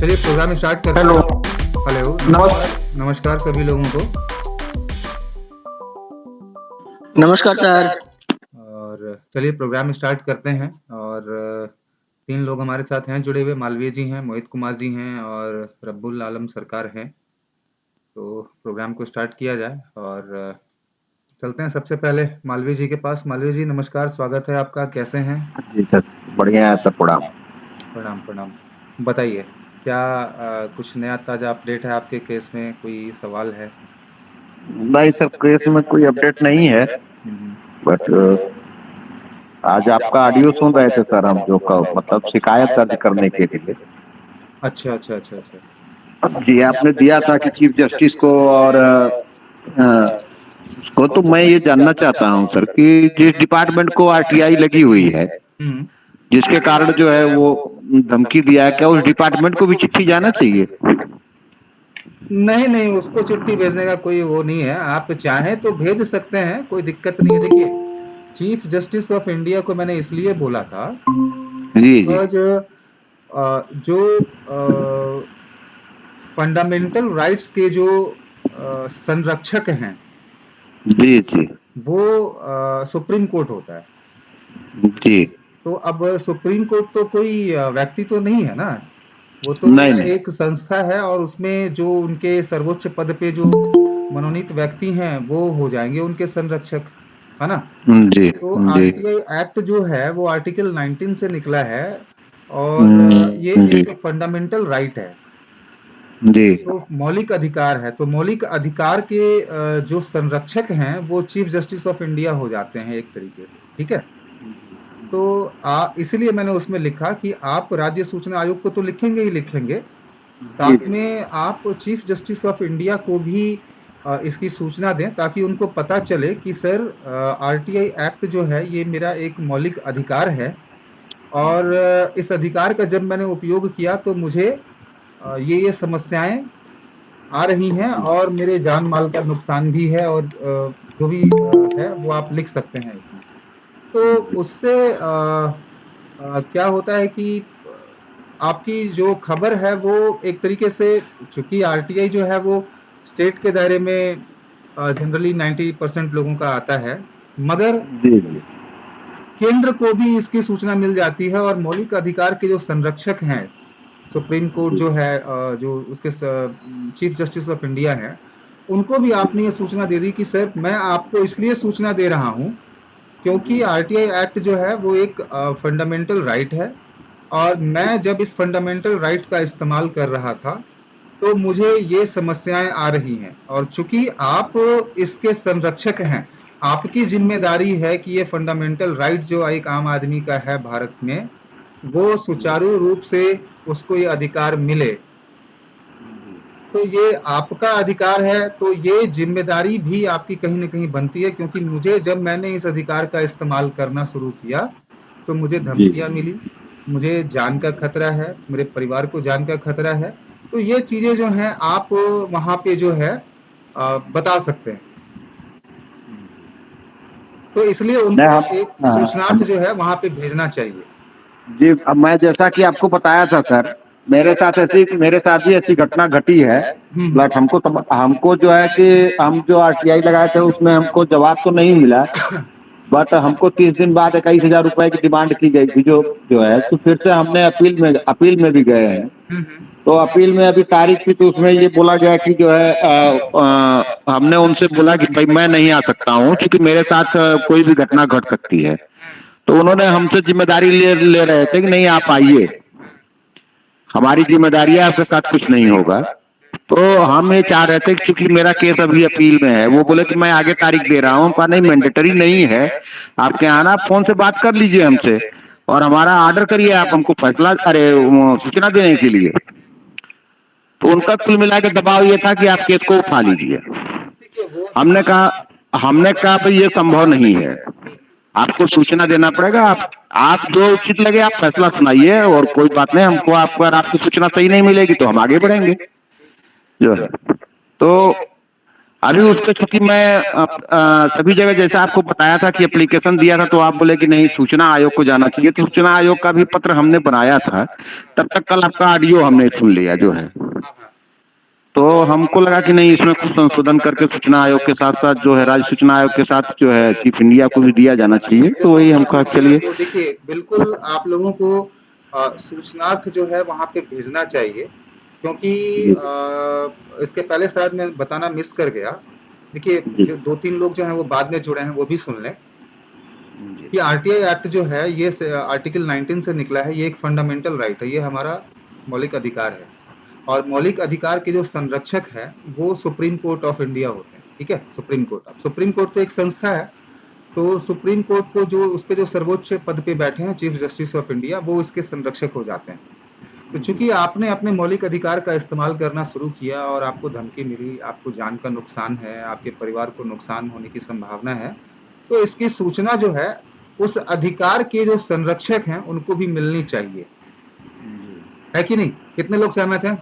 चलिए programme start करते hello. हैं। हेलो, नमस्कार। नमस्कार सभी लोगों को। नमस्कार सर। और चलिए प्रोग्राम स्टार्ट करते हैं। और तीन लोग हमारे साथ हैं जुड़े हुए। मालवीय जी हैं, मोहित कुमार जी हैं और रब्बुल आलम सरकार हैं। तो प्रोग्राम को स्टार्ट किया जाए और चलते हैं सबसे पहले मालवीय जी के पास। मालवीय जी नमस्कार, स्वागत है आपका, कैसे हैं? जी सर, बढ़िया है सर। प्रणाम। प्रणाम प्रणाम। बताइए, क्या कुछ नया ताज़ा अपडेट है आपके केस में? कोई सवाल है? नहीं सर, केस में कोई अपडेट नहीं है, बट आज आपका ऑडियो सुन रहे थे सर हम, जो मतलब शिकायत दर्ज करने के लिए। अच्छा अच्छा अच्छा अच्छा। जी, आपने दिया था कि चीफ जस्टिस को, और उसको तो मैं ये जानना चाहता हूँ सर कि जिस डिपार्टमेंट को आरटीआई लगी हुई है, हम्म। जिसके कारण जो है वो धमकी दिया है, क्या उस डिपार्टमेंट को भी चिट्ठी जाना चाहिए? नहीं नहीं, उसको चिट्ठी भेजने का कोई वो नहीं है। आप चाहें तो भेज सकते हैं, कोई दिक्कत नहीं है। देखिए, चीफ जस्टिस ऑफ इंडिया को मैंने इसलिए बोला था जी जी बिकॉज जो फंडामेंटल राइट्स के जो संरक्षक हैं जी जी वो सुप्रीम कोर्ट होता है। जी। तो अब सुप्रीम कोर्ट तो कोई व्यक्ति तो नहीं है ना, वो तो नहीं नहीं। एक संस्था है और उसमें जो उनके सर्वोच्च पद पे जो मनोनीत व्यक्ति हैं वो हो जाएंगे उनके संरक्षक, है ना। जी तो जी आरटीआई एक्ट जो है वो आर्टिकल 19 से निकला है और ये जी एक फंडामेंटल राइट है। जी तो मौलिक अधिकार है, तो मौलिक अधिकार के जो संरक्षक हैं वो चीफ जस्टिस ऑफ इंडिया हो जाते हैं एक तरीके से, ठीक है। तो इसलिए मैंने उसमें लिखा कि आप राज्य सूचना आयोग को तो लिखेंगे ही लिखेंगे, जी साथ में आप चीफ जस्टिस ऑफ इंडिया को भी इसकी सूचना दें ताकि उनको पता चले कि सर आरटीआई एक्ट जो है ये मेरा एक मौलिक अधिकार है और इस अधिकार का जब मैंने उपयोग किया तो मुझे ये समस्याएं आ रही हैं और मेरे जान माल का नुकसान भी है और जो भी है वो आप लिख सकते हैं इसमें। तो उससे क्या होता है कि आपकी जो खबर है वो एक तरीके से, चूंकि आरटीआई जो है वो स्टेट के दायरे में जनरली 90% लोगों का आता है, मगर जी जी केंद्र को भी इसकी सूचना मिल जाती है और मौलिक अधिकार के जो संरक्षक हैं, सुप्रीम कोर्ट जो है जो उसके चीफ जस्टिस ऑफ इंडिया है, उनको भी आपने ये सूचना दे दी कि सर मैं आपको इसलिए सूचना दे रहा हूं क्योंकि आरटीआई एक्ट जो है वो एक फंडामेंटल राइट है और मैं जब इस फंडामेंटल राइट का इस्तेमाल कर रहा था तो मुझे ये समस्याएं आ रही हैं और चूंकि आप इसके संरक्षक हैं, आपकी जिम्मेदारी है कि ये फंडामेंटल राइट जो एक आम आदमी का है भारत में वो सुचारू रूप से उसको ये अधिकार मिले। तो ये आपका अधिकार है, तो ये जिम्मेदारी भी आपकी कहीं ना कहीं बनती है क्योंकि मुझे जब मैंने इस अधिकार का इस्तेमाल करना शुरू किया तो मुझे जी धमकियां मिली, मुझे जान का खतरा है, मेरे परिवार को जान का खतरा है। तो ये चीजें जो हैं आप वहां पे जो है बता सकते हैं। तो इसलिए नहीं उनको हम एक सूचनार्थ जो है वहां पे भेजना चाहिए। जी, अब मैं जैसा कि आपको बताया था सर, मेरे साथ भी ऐसी घटना घटी है। हम्म। बट हमको जो है कि हम जो आरटीआई लगाए थे उसमें हमको जवाब तो नहीं मिला, बट हमको 30 दिन बाद 21,000 रुपए की डिमांड की गई थी, जो जो है तो फिर से हमने अपील में भी गए हैं। तो अपील में अभी तारीख थी तो उसमें ये बोला गया कि जो है हमने उनसे बोला कि भाई मैं नहीं आ सकता हूँ क्योंकि मेरे साथ कोई भी घटना घट सकती है। तो उन्होंने हमसे जिम्मेदारी ले रहे थे कि नहीं आप आइए, हमारी जिम्मेदारी है, आपके साथ कुछ नहीं होगा। तो हम ये चाह रहे थे कि चूंकि मेरा केस अभी अपील में है, वो बोले कि मैं आगे तारीख दे रहा हूँ, कहा नहीं मैंडेटरी नहीं है, आपके यहाँ ना आप फोन से बात कर लीजिए हमसे और हमारा ऑर्डर करिए आप हमको फैसला, अरे सूचना देने के लिए। तो उनका कुल मिला के दबाव ये था कि आप केस को उठा लीजिए। हमने कहा भाई ये संभव नहीं है, आपको सूचना देना पड़ेगा। आप जो उचित लगे आप फैसला सुनाइए और कोई बात नहीं, हमको आपको अगर आपकी सूचना सही नहीं मिलेगी तो हम आगे बढ़ेंगे जो है। तो अभी उसके चूंकि मैं सभी जगह जैसे आपको बताया था कि एप्लीकेशन दिया था, तो आप बोले कि नहीं सूचना आयोग को जाना चाहिए, तो सूचना आयोग का भी पत्र हमने बनाया था। तब तक कल आपका ऑडियो हमने सुन लिया जो है, हाँ हाँ। तो हमको लगा कि नहीं इसमें कुछ संशोधन करके सूचना आयोग के साथ साथ जो है राज्य सूचना आयोग के साथ जो है चीफ इंडिया को भी दिया जाना चाहिए। तो वही हम कहा चलिए। तो देखिए बिल्कुल आप लोगों को सूचनार्थ जो है वहां पे भेजना चाहिए, क्योंकि जी इसके पहले शायद मैं बताना मिस कर गया। देखिए जी जो 2-3 लोग जो हैं वो बाद में जुड़े हैं वो भी सुन लें जी कि आरटीआई एक्ट जो है ये आर्टिकल 19 से निकला है। ये एक फंडामेंटल राइट है, ये हमारा मौलिक अधिकार है। और मौलिक अधिकार के जो संरक्षक है वो सुप्रीम कोर्ट ऑफ इंडिया होते हैं। ठीक है, सुप्रीम कोर्ट तो एक संस्था है। तो सुप्रीम कोर्ट को जो उस पे जो सर्वोच्च पद पे बैठे हैं चीफ जस्टिस ऑफ इंडिया, वो इसके संरक्षक हो जाते हैं। तो चूंकि आपने अपने मौलिक अधिकार का इस्तेमाल करना शुरू किया और आपको धमकी मिली, आपको जान का नुकसान है, आपके परिवार को नुकसान होने की संभावना है, तो इसकी सूचना जो है उस अधिकार के जो संरक्षक हैं उनको भी मिलनी चाहिए, है कि नहीं? कितने लोग सहमत हैं?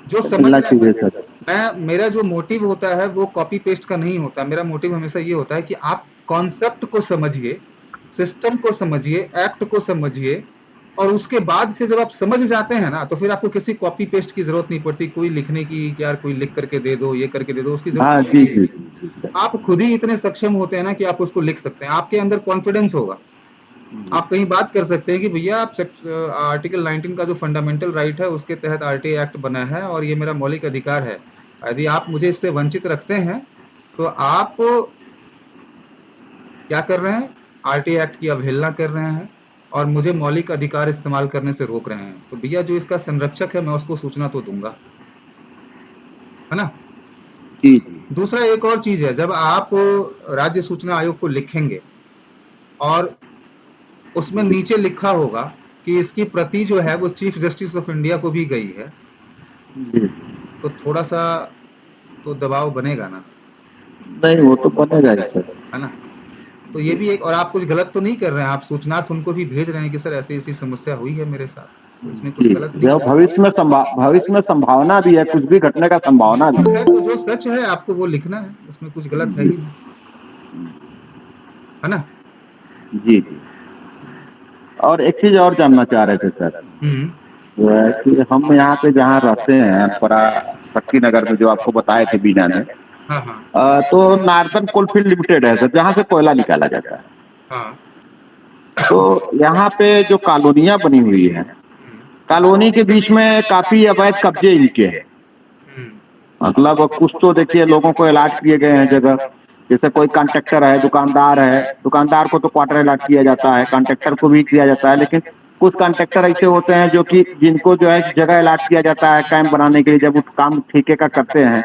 जो समझ मिलना रहे हैं, चाहिए सर। मेरा जो मोटिव होता है वो कॉपी पेस्ट का नहीं होता। मेरा मोटिव हमेशा ये होता है कि आप कॉन्सेप्ट को समझिए, सिस्टम को समझिए, एक्ट को समझिए, और उसके बाद फिर जब आप समझ जाते हैं ना, तो फिर आपको किसी कॉपी पेस्ट की जरूरत नहीं पड़ती, कोई लिखने की कि यार कोई लिख करके दे दो, ये करके दे दो, उसकी जरूरत हाँ नहीं जी पड़ती। जी जी सर। आप खुद ही इतने सक्षम होते हैं ना कि आप उसको लिख सकते हैं, आपके अंदर कॉन्फिडेंस होगा। आप कहीं बात कर सकते हैं कि भैया आप आर्टिकल 19 का जो फंडामेंटल राइट है उसके तहत आरटीआई एक्ट बना है और ये मेरा मौलिक अधिकार है। यदि आप मुझे इससे वंचित रखते हैं तो आप क्या कर रहे हैं? आरटीआई एक्ट की अवहेलना कर रहे हैं और मुझे मौलिक अधिकार इस्तेमाल करने से रोक रहे हैं। तो भैया जो इसका संरक्षक है मैं उसको सूचना तो दूंगा, है ना? जी जी दूसरा एक और चीज है, जब आप राज्य सूचना आयोग को लिखेंगे और उसमें नीचे लिखा होगा कि इसकी प्रति जो है वो चीफ जस्टिस ऑफ इंडिया को भी गई है, जी। तो थोड़ा सा तो दबाव बनेगा ना, नहीं वो तो बनेगा ही सर। है ना? तो ये भी एक, और आप कुछ गलत तो नहीं कर रहे हैं, आप सूचनार्थ उनको भी भेज रहे हैं कि सर ऐसी ऐसी समस्या हुई है मेरे साथ, तो इसमें कुछ जी गलत नहीं जो कर भविष्य में संभावना भी है, कुछ भी घटने का संभावना भी है। तो जो सच है आपको वो लिखना है, उसमें कुछ है। गलत है जी ही नहीं, है ना? जी जी। और एक चीज और जानना चाह रहे थे सर, हम्म। जो है कि हम यहाँ पे जहाँ रहते हैं परा शक्ति नगर में, जो आपको बताए थे बीना में, हाँ हाँ तो नार्दर्न कोलफील्ड लिमिटेड है सर, जहाँ से कोयला निकाला जाता है। हाँ। तो यहाँ पे जो कॉलोनियां बनी हुई है, हम्म, कॉलोनी के बीच में काफी अवैध कब्जे इनके हैं। हम्म, मतलब कुछ तो देखिए लोगों को अलॉट किए गए हैं जगह, जैसे कोई कॉन्ट्रैक्टर है, दुकानदार को तो क्वार्टर अलॉट किया जाता है, कॉन्ट्रैक्टर को भी किया जाता है, लेकिन कुछ कॉन्ट्रैक्टर ऐसे होते हैं जो कि जिनको जो है जगह अलॉट किया जाता है कैंप बनाने के लिए, जब वो काम ठेके का करते हैं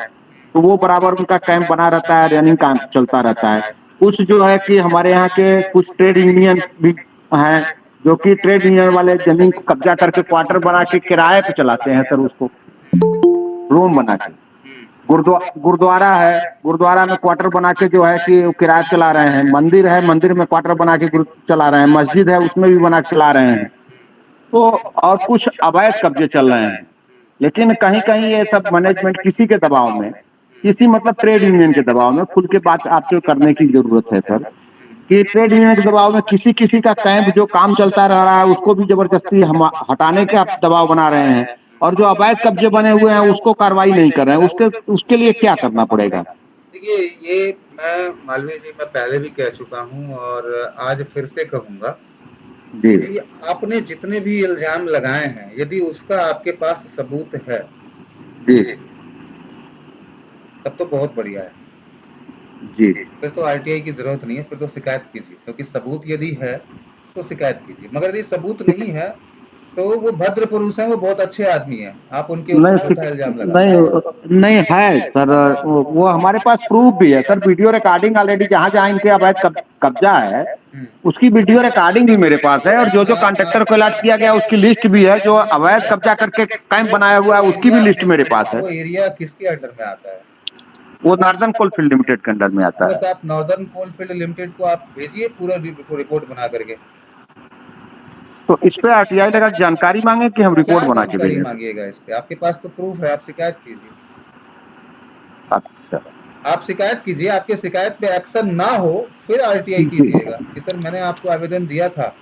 तो वो बराबर उनका कैंप बना रहता है, रनिंग काम चलता रहता है। कुछ जो है कि हमारे यहाँ के कुछ ट्रेड यूनियन भी हैं, जो कि ट्रेड यूनियन वाले जमीन को कब्जा करके क्वार्टर बना के किराए पे चलाते हैं सर, उसको रूम बना के। गुरुद्वारा है, गुरुद्वारा में क्वार्टर बना के जो है कि वो किराया चला रहे हैं। मंदिर है, मंदिर में क्वार्टर बना के चला रहे हैं। मस्जिद है, उसमें भी बना के चला रहे हैं। तो और कुछ अवैध कब्जे चल रहे हैं। लेकिन कहीं कहीं ये सब मैनेजमेंट किसी के दबाव में, किसी मतलब ट्रेड यूनियन के दबाव में, खुल के बात आपसे करने की जरूरत है सर, कि ट्रेड यूनियन के दबाव में किसी किसी का कैंप जो काम चलता रह रहा है उसको भी जबरदस्ती हम हटाने का दबाव बना रहे हैं, और जो अवैध कब्जे बने हुए हैं उसको कार्रवाई नहीं कर रहे हैं। उसके लिए क्या करना पड़ेगा? देखिए ये मैं मालवीय जी मैं पहले भी कह चुका हूँ और आज फिर से कहूंगा जी कि आपने जितने भी इल्जाम लगाए हैं यदि उसका आपके पास सबूत है जी तब तो बहुत बढ़िया है। जी फिर तो आरटीआई की जरूरत नहीं है, फिर तो शिकायत कीजिए, क्योंकि सबूत यदि है तो शिकायत कीजिए। मगर यदि सबूत नहीं है तो वो भद्र पुरुष हैं, वो बहुत अच्छे आदमी हैं, आप उनके ऊपर झूठा इल्जाम लगा नहीं नहीं है सर, वो हमारे पास प्रूफ भी है सर, वीडियो रिकॉर्डिंग ऑलरेडी जहाँ जहाँ इनके अवैध कब्जा है उसकी वीडियो रिकॉर्डिंग भी मेरे पास है, और जो जो कॉन्ट्रैक्टर को अलॉट किया गया उसकी लिस्ट भी है, जो अवैध कब्जा करके कैंप बनाया हुआ है उसकी भी लिस्ट मेरे पास है। वो एरिया किसके अंडर में आता है? वो नार्दर्न कोलफील्ड लिमिटेड के अंडर में आता बस है। आप नॉर्दर्न कोलफील्ड लिमिटेड को आप भेजिए पूरा रिपोर्ट बना करके। तो इस पे आरटीआई लगा जानकारी मांगे कि हम क्या रिपोर्ट बना के जानकारी भेजें? मांगिएगा इस पे? आपके पास तो प्रूफ है, आप शिकायत कीजिए। अच्छा आप शिकायत कीजिए, आपके शिकायत पे एक्शन ना हो फिर आरटीआई जी कीजिएगा कि सर मैंने आपको आवेदन दिया था,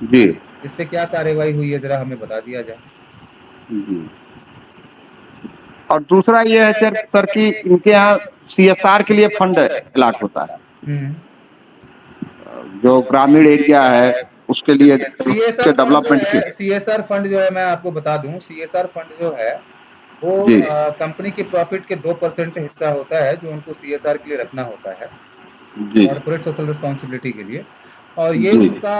जी इस पे क्या कार्रवाई हुई है जरा हमें बता दिया जाए। जी। और दूसरा ये है सर कि इनके यहाँ सीएसआर के लिए फंड अलॉट होता है, हम्म। जो ग्रामीण एरिया है उसके लिए, उसके सीएसआर फंड जो डेवलपमेंट के। है, सीएसआर फंड जो है मैं आपको बता दूं, सीएसआर फंड जो है वो जी कंपनी के प्रॉफिट के 2% हिस्सा होता है जो उनको सीएसआर के लिए रखना होता है, जी कॉर्पोरेट सोशल रिस्पॉन्सिबिलिटी के लिए। और ये जी उनका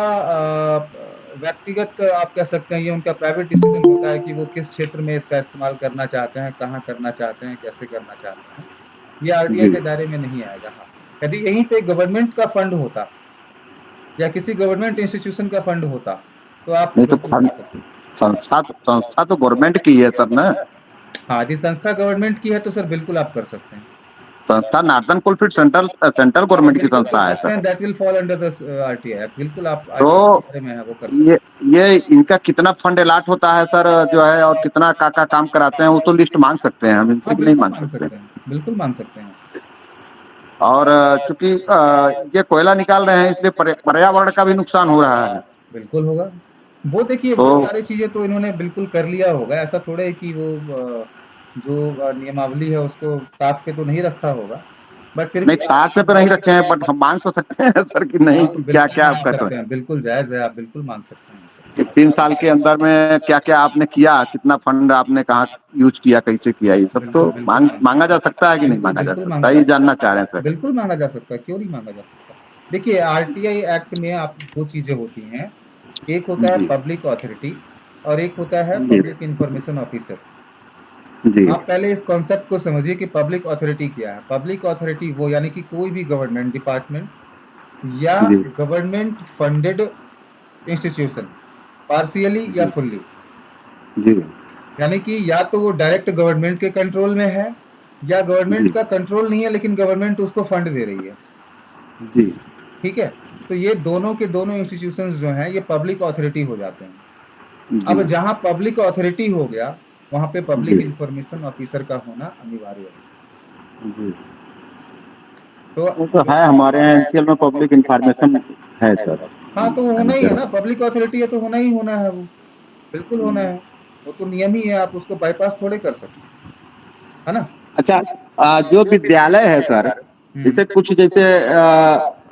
व्यक्तिगत आप कह सकते हैं, ये उनका प्राइवेट डिसीजन होता है कि वो किस क्षेत्र में इसका इस्तेमाल करना चाहते हैं, कहाँ करना चाहते हैं, कैसे करना चाहते हैं। ये आरटीआई जी। के दायरे में नहीं आएगा। हाँ, यदि यहीं पे गवर्नमेंट का फंड होता या किसी गवर्नमेंट इंस्टीट्यूशन का फंड होता तो आप नहीं तो बिल्कुल कर फंड, सकते हैं। संस्था तो गवर्नमेंट की है सर ना। हाँ, यदि संस्था गवर्नमेंट की है तो सर बिल्कुल आप कर सकते हैं। संस्था नार्दन कोलफील्ड सेंट्रल सेंट्रल आप गवर्नमेंट की बिल्कुल कर संस्था है सकते हैं, sir. That will fall under the RTI act. बिल्कुल आप तो आरटीआई के बारे में है वो कर सकते ये ये इनका कितना फंड अलॉट होता है सर जो है, और कितना का काम कराते हैं, वो तो लिस्ट मांग सकते हैं हम, हैं। इनसे हाँ भी नहीं बिल्कुल मांग मांग सकते। सकते हैं, बिल्कुल मांग सकते हैं। और चूंकि ये कोयला निकाल रहे हैं इसलिए पर्यावरण का भी नुकसान हो रहा है। बिल्कुल होगा। वो देखिए तो वो सारी चीजें तो इन्होंने बिल्कुल कर लिया होगा, ऐसा थोड़ा है कि वो जो नियमावली है उसको ताक पे तो नहीं रखा होगा, बट फिर नहीं, भी ताक पे तो नहीं रखे हैं, बट हम मांग तो सकते हैं सर कि नहीं, आप क्या बिल्कुल क्या मांग कर सकते हैं, बिल्कुल जायज है, आप बिल्कुल मांग सकते हैं कि सर। 3 साल के अंदर में क्या क्या आपने किया, कितना फंड आपने कहाँ यूज किया, कैसे किया, ये सब तो बिल्कुल बिल्कुल मांगा जा सकता है कि नहीं बिल्कुल मांगा जा बिल्कुल सकता, मांगा जा ये सकता जानना चाह रहे हैं है, सर। बिल्कुल मांगा जा सकता है, क्यों नहीं मांगा जा सकता। देखिए आरटीआई एक्ट में आप दो चीजें होती हैं, एक होता है जी पब्लिक ऑथोरिटी और एक होता है जी पब्लिक इंफॉर्मेशन ऑफिसर। जी आप पहले इस कॉन्सेप्ट को समझिए कि पब्लिक ऑथोरिटी क्या है। पब्लिक ऑथोरिटी वो यानी कि कोई भी गवर्नमेंट डिपार्टमेंट या जी गवर्नमेंट फंडेड इंस्टीट्यूशन, पार्शियली या जी फुल्ली, जी यानी कि या तो वो डायरेक्ट गवर्नमेंट के कंट्रोल में है या गवर्नमेंट जी का कंट्रोल नहीं है लेकिन गवर्नमेंट उसको फंड दे रही है। जी ठीक है, तो ये दोनों के दोनों इंस्टीट्यूशंस जो हैं ये पब्लिक ऑथोरिटी हो जाते हैं। जी अब जहां पब्लिक ऑथोरिटी हो गया वहां पे पब्लिक जी इंफॉर्मेशन ऑफिसर का होना अनिवार्य है। जी। तो वो तो है, हमारे यहाँ एनसीएल में पब्लिक इंफॉर्मेशन है सर, हाँ, तो वो होना ही है मैनेजर। ना, पब्लिक ऑथोरिटी है तो होना ही होना है वो, बिल्कुल होना है। वो तो नियम ही है, आप उसको बाईपास थोड़े कर सकते हैं, है ना। अच्छा, जो विद्यालय है सर, हम्म। जैसे कुछ जैसे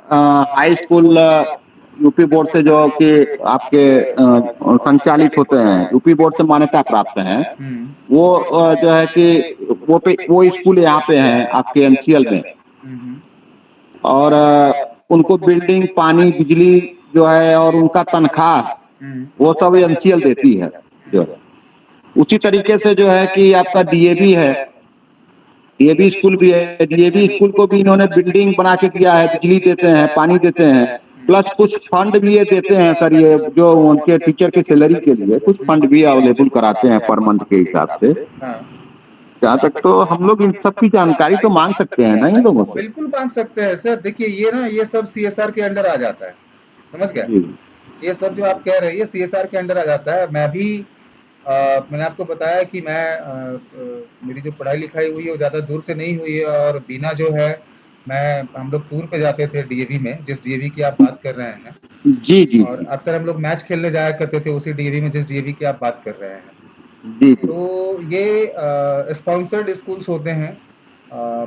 हाई स्कूल यूपी बोर्ड से जो कि आपके संचालित होते हैं, यूपी बोर्ड से मान्यता प्राप्त हैं, हम्म। वो जो है कि वो स्कूल यहाँ पे हैं आपके एनसीएल में, हम्म। और उनको बिल्डिंग, पानी, बिजली जो है और उनका तनख्वाह, हम्म। वो सब एनसीएल देती है जो है। उसी तरीके से जो है कि आपका डीएवी है, डीएवी स्कूल भी है, डीएवी स्कूल को भी इन्होंने बिल्डिंग बना के दिया है, बिजली देते हैं, पानी देते हैं, प्लस कुछ फंड भी ये देते हैं सर, ये जो उनके टीचर की सैलरी के लिए कुछ फंड भी अवेलेबल कराते हैं पर मंथ के हिसाब से। हाँ, जहाँ तक तो हम लोग इन सब की जानकारी तो मांग सकते हैं ना इन लोगों से। बिल्कुल मांग सकते हैं सर। देखिए ये ना, ये सब सीएसआर के अंडर आ जाता है, समझ गए। जी ये सब जो आप कह रहे हैं सीएसआर के अंडर आ जाता है। मैं भी मैंने आपको बताया कि मैं मेरी जो पढ़ाई लिखाई हुई है वो ज्यादा दूर से नहीं हुई है, और बीना जो है मैं, हम लोग टूर पे जाते थे डीएवी में, जिस डीएवी की आप बात कर रहे हैं, जी जी और जी अक्सर हम लोग मैच खेलने जाया करते थे उसी डीएवी में जिस डीएवी की आप बात कर रहे हैं। जी जी तो ये स्पॉन्सर्ड स्कूल्स होते हैं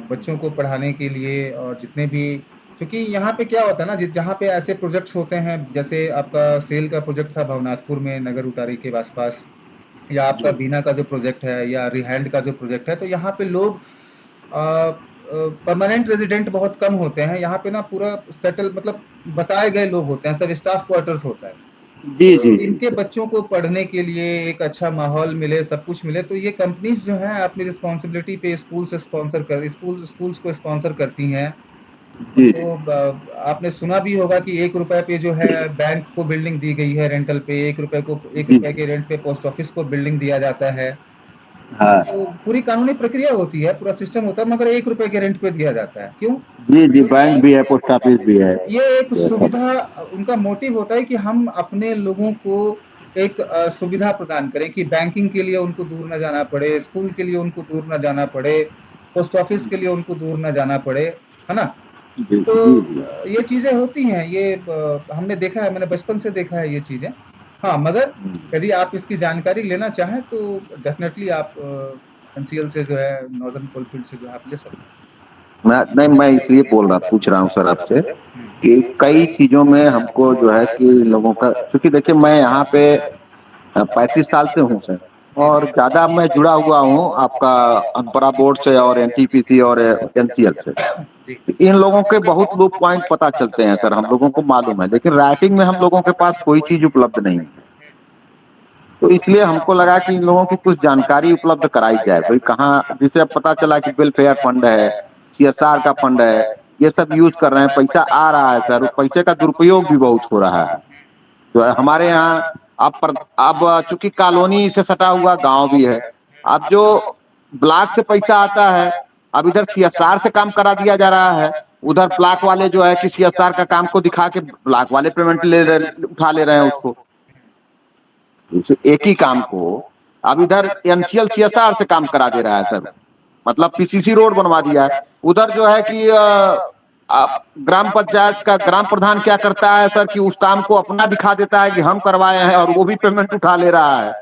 बच्चों को पढ़ाने के लिए, और जितने भी, क्योंकि यहाँ पे क्या होता है ना, जहाँ पे ऐसे प्रोजेक्ट्स होते हैं, जैसे आपका सेल का प्रोजेक्ट था भवनाथपुर में नगर उटारी के आसपास, या आपका बीना का जो प्रोजेक्ट है या रिहैंड का जो प्रोजेक्ट है, तो यहाँ पे लोग परमानेंट रेजिडेंट बहुत कम होते हैं। यहाँ पे ना पूरा सेटल मतलब बसाए गए लोग होते हैं, सब स्टाफ क्वार्टर्स होता है। जी तो जी जी इनके बच्चों को पढ़ने के लिए एक अच्छा माहौल मिले, सब कुछ मिले, तो ये कंपनीज जो हैं अपनी रिस्पॉन्सिबिलिटी पे स्कूल्स को स्पॉन्सर करती हैं। जी तो आपने सुना भी होगा कि 1 रुपए पे जो है बैंक को बिल्डिंग दी गई है रेंटल पे, 1 रुपए को, एक जी रुपए के रेंट पे पोस्ट ऑफिस को बिल्डिंग दिया जाता है। हाँ तो पूरी कानूनी प्रक्रिया होती है, पूरा सिस्टम होता है, मगर 1 रुपए के रेंट पे दिया जाता है। क्यों? जी जी, बैंक भी है, पोस्ट ऑफिस भी है, ये एक ये सब। सुविधा, उनका मोटिव होता है कि हम अपने लोगों को एक सुविधा प्रदान करें कि बैंकिंग के लिए उनको दूर ना जाना पड़े, स्कूल के लिए उनको दूर ना जाना पड़े, पोस्ट ऑफिस के लिए उनको दूर ना जाना पड़े, है ना। जी तो जी जी। ये चीजें होती हैं, ये हमने देखा है, मैंने बचपन से देखा है ये चीजें। हाँ, मगर यदि आप इसकी जानकारी लेना चाहें तो डेफिनेटली आप एनसीएल से जो है, नॉर्दर्न कोलफील्ड से जो है आप ले सकते मैं इसलिए पूछ रहा हूँ सर आपसे हैं। कि कई चीजों में हमको जो है कि लोगों का, क्योंकि देखिए मैं यहाँ पे 35 साल से हूँ सर, जी और ज्यादा मैं जुड़ा हुआ हूँ आपका अनपरा बोर्ड से और एनटीपीसी और एनसीएल से। जी इन लोगों के बहुत लोग पॉइंट पता चलते हैं सर, हम लोगों को मालूम है, लेकिन राइटिंग में हम लोगों के पास कोई चीज उपलब्ध नहीं है। तो इसलिए हमको लगा कि इन लोगों की कुछ जानकारी उपलब्ध कराई जाए, भाई कहाँ, जिससे अब पता चला कि वेलफेयर फंड है, सीएसआर का फंड है, ये सब यूज कर रहे हैं, पैसा आ रहा है सर, पैसे का दुरुपयोग भी बहुत हो रहा है। जो है हमारे यहाँ अब चूंकि कॉलोनी से सटा हुआ गांव भी है, अब जो ब्लॉक से पैसा आता है, अब इधर सीएसआर से काम करा दिया जा रहा है, उधर ब्लॉक वाले जो है कि सीएसआर का काम को दिखा के ब्लॉक वाले पेमेंट उठा ले रहे हैं उसको, एक ही काम को। अब इधर एनसीएल सीएसआर से काम करा दे रहा है सर, मतलब पीसीसी रोड बनवा दिया है। उधर जो है कि ग्राम पंचायत का ग्राम प्रधान क्या करता है सर कि उस काम को अपना दिखा देता है कि हम करवाए हैं, और वो भी पेमेंट उठा ले रहा है।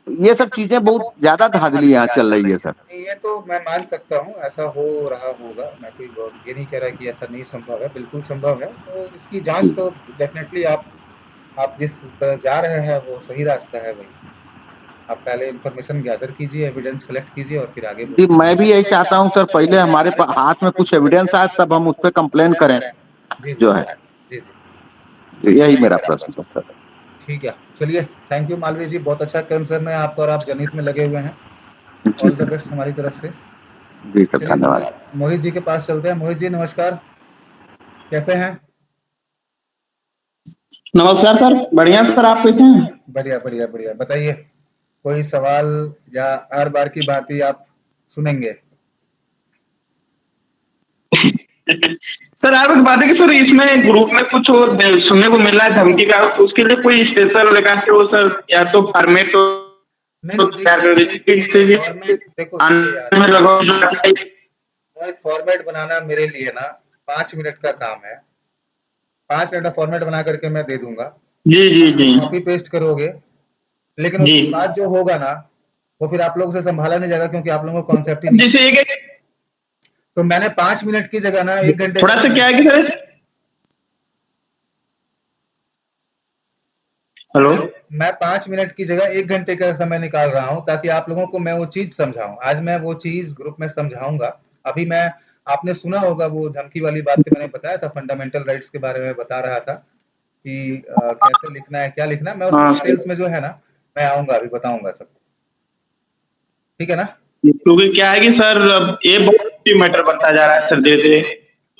ये सब चीजें बहुत ज्यादा धांधली यहाँ चल रही है सर। ये तो मैं मान सकता हूँ, ऐसा हो रहा होगा। मैं कोई ये नहीं कह रहा कि ऐसा नहीं संभव है, बिल्कुल संभव है। तो इसकी जांच तो डेफिनेटली आप जिस तरह जा रहे हैं वो सही रास्ता है भाई। आप पहले इंफॉर्मेशन गैदर कीजिए, एविडेंस कलेक्ट कीजिए और फिर आगे जी, बढ़िए। मैं भी यही चाहता हूँ सर, पहले हमारे हाथ में कुछ एविडेंस आए तब हम उस पर कंप्लेन करें, जी जो है। जी जी, यही मेरा प्रश्न था सर। ठीक है। चलिए, थैंक यू मालवीय जी, बहुत अच्छा कंसर्न है आपका और आप जनहित में लगे हुए हैं। जी ऑल द सर, बेस्ट हमारी तरफ से। जी सर, चलिए, धन्यवाद। मोहित जी के पास चलते हैं। मोहित जी नमस्कार, कैसे हैं? नमस्कार सर, बढ़िया सर, आप कैसे हैं? बढ़िया बढ़िया बढ़िया, बताइए। कोई सवाल या हर बार की बात ही आप सुनेंगे? सर आप एक बात है कि सर इसमें ग्रुप में कुछ और सुनने को मिल रहा है धमकी का, तो उसके लिए कोई स्पेशल लगा के हो सर, या तो फॉर्मेट तो नहीं नहीं, तैयार कर दीजिए देखिए फॉर्मेट, देखो देखिए यार, आने में लगा। फॉर्मेट बनाना मेरे लिए ना 5 मिनट का काम है। 5 मिनट का फॉर्मेट बना करके मैं दे दूंगा, जी जी जी कॉपी पेस्ट करोगे, लेकिन जी। उसके बाद जो होगा ना वो फिर आप लोगों से संभाला नहीं जाएगा, क्योंकि आप लोगों को कॉन्सेप्ट ही नहीं है। जैसे एक तो मैंने 5 मिनट की जगह ना 1 घंटे थोड़ा सा क्या है कि सर, हेलो, मैं 5 मिनट की जगह 1 घंटे का समय निकाल रहा हूं, ताकि आप लोगों को मैं वो चीज समझाऊं। आज मैं वो चीज ग्रुप में समझाऊंगा। अभी मैं, आपने सुना होगा वो धमकी वाली बात के, मैंने बताया था फंडामेंटल राइट्स के बारे में बता रहा था कि कैसे लिखना है, क्या लिखना है। मैं उसमें हाँ डिटेल्स सर, में जो है ना, मैं आऊंगा, अभी बताऊंगा सब। ठीक है ना? क्योंकि क्या है कि सर अब ये बहुत ही मैटर बनता जा रहा है सर धीरे धीरे,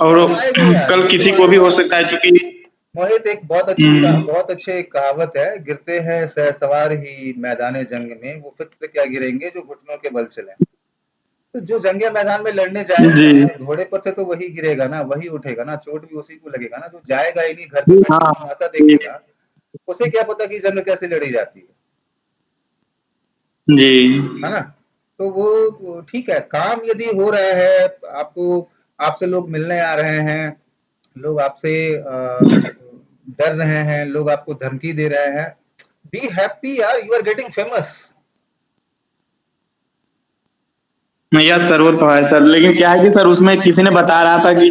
और तो आएगा यार, कल ये तो किसी को भी हो आएगा। सकता है क्योंकि मोहित, एक बहुत अच्छे एक कहावत है, गिरते हैं सवार ही मैदान जंग में, वो फिक्र क्या गिरेंगे जो घुटनों के बल चले। तो जो जंगे मैदान में लड़ने जी जाएगा घोड़े पर से, तो वही गिरेगा ना, वही उठेगा ना, चोट भी उसी को लगेगा ना। जो जाएगा ही नहीं, घर पे बैठ के हाँ तमाशा देखेगा, उसे क्या पता कि जंग कैसे लड़ी जाती जी है ना। तो वो ठीक है, काम यदि हो रहा है, आपको, आपसे लोग मिलने आ रहे हैं, लोग आपसे डर रहे हैं, लोग आपको धमकी दे रहे हैं, बी हैप्पी यार, you are getting famous. Yes sir, वो तो है सर, लेकिन क्या है कि सर उसमें किसी ने बता रहा था कि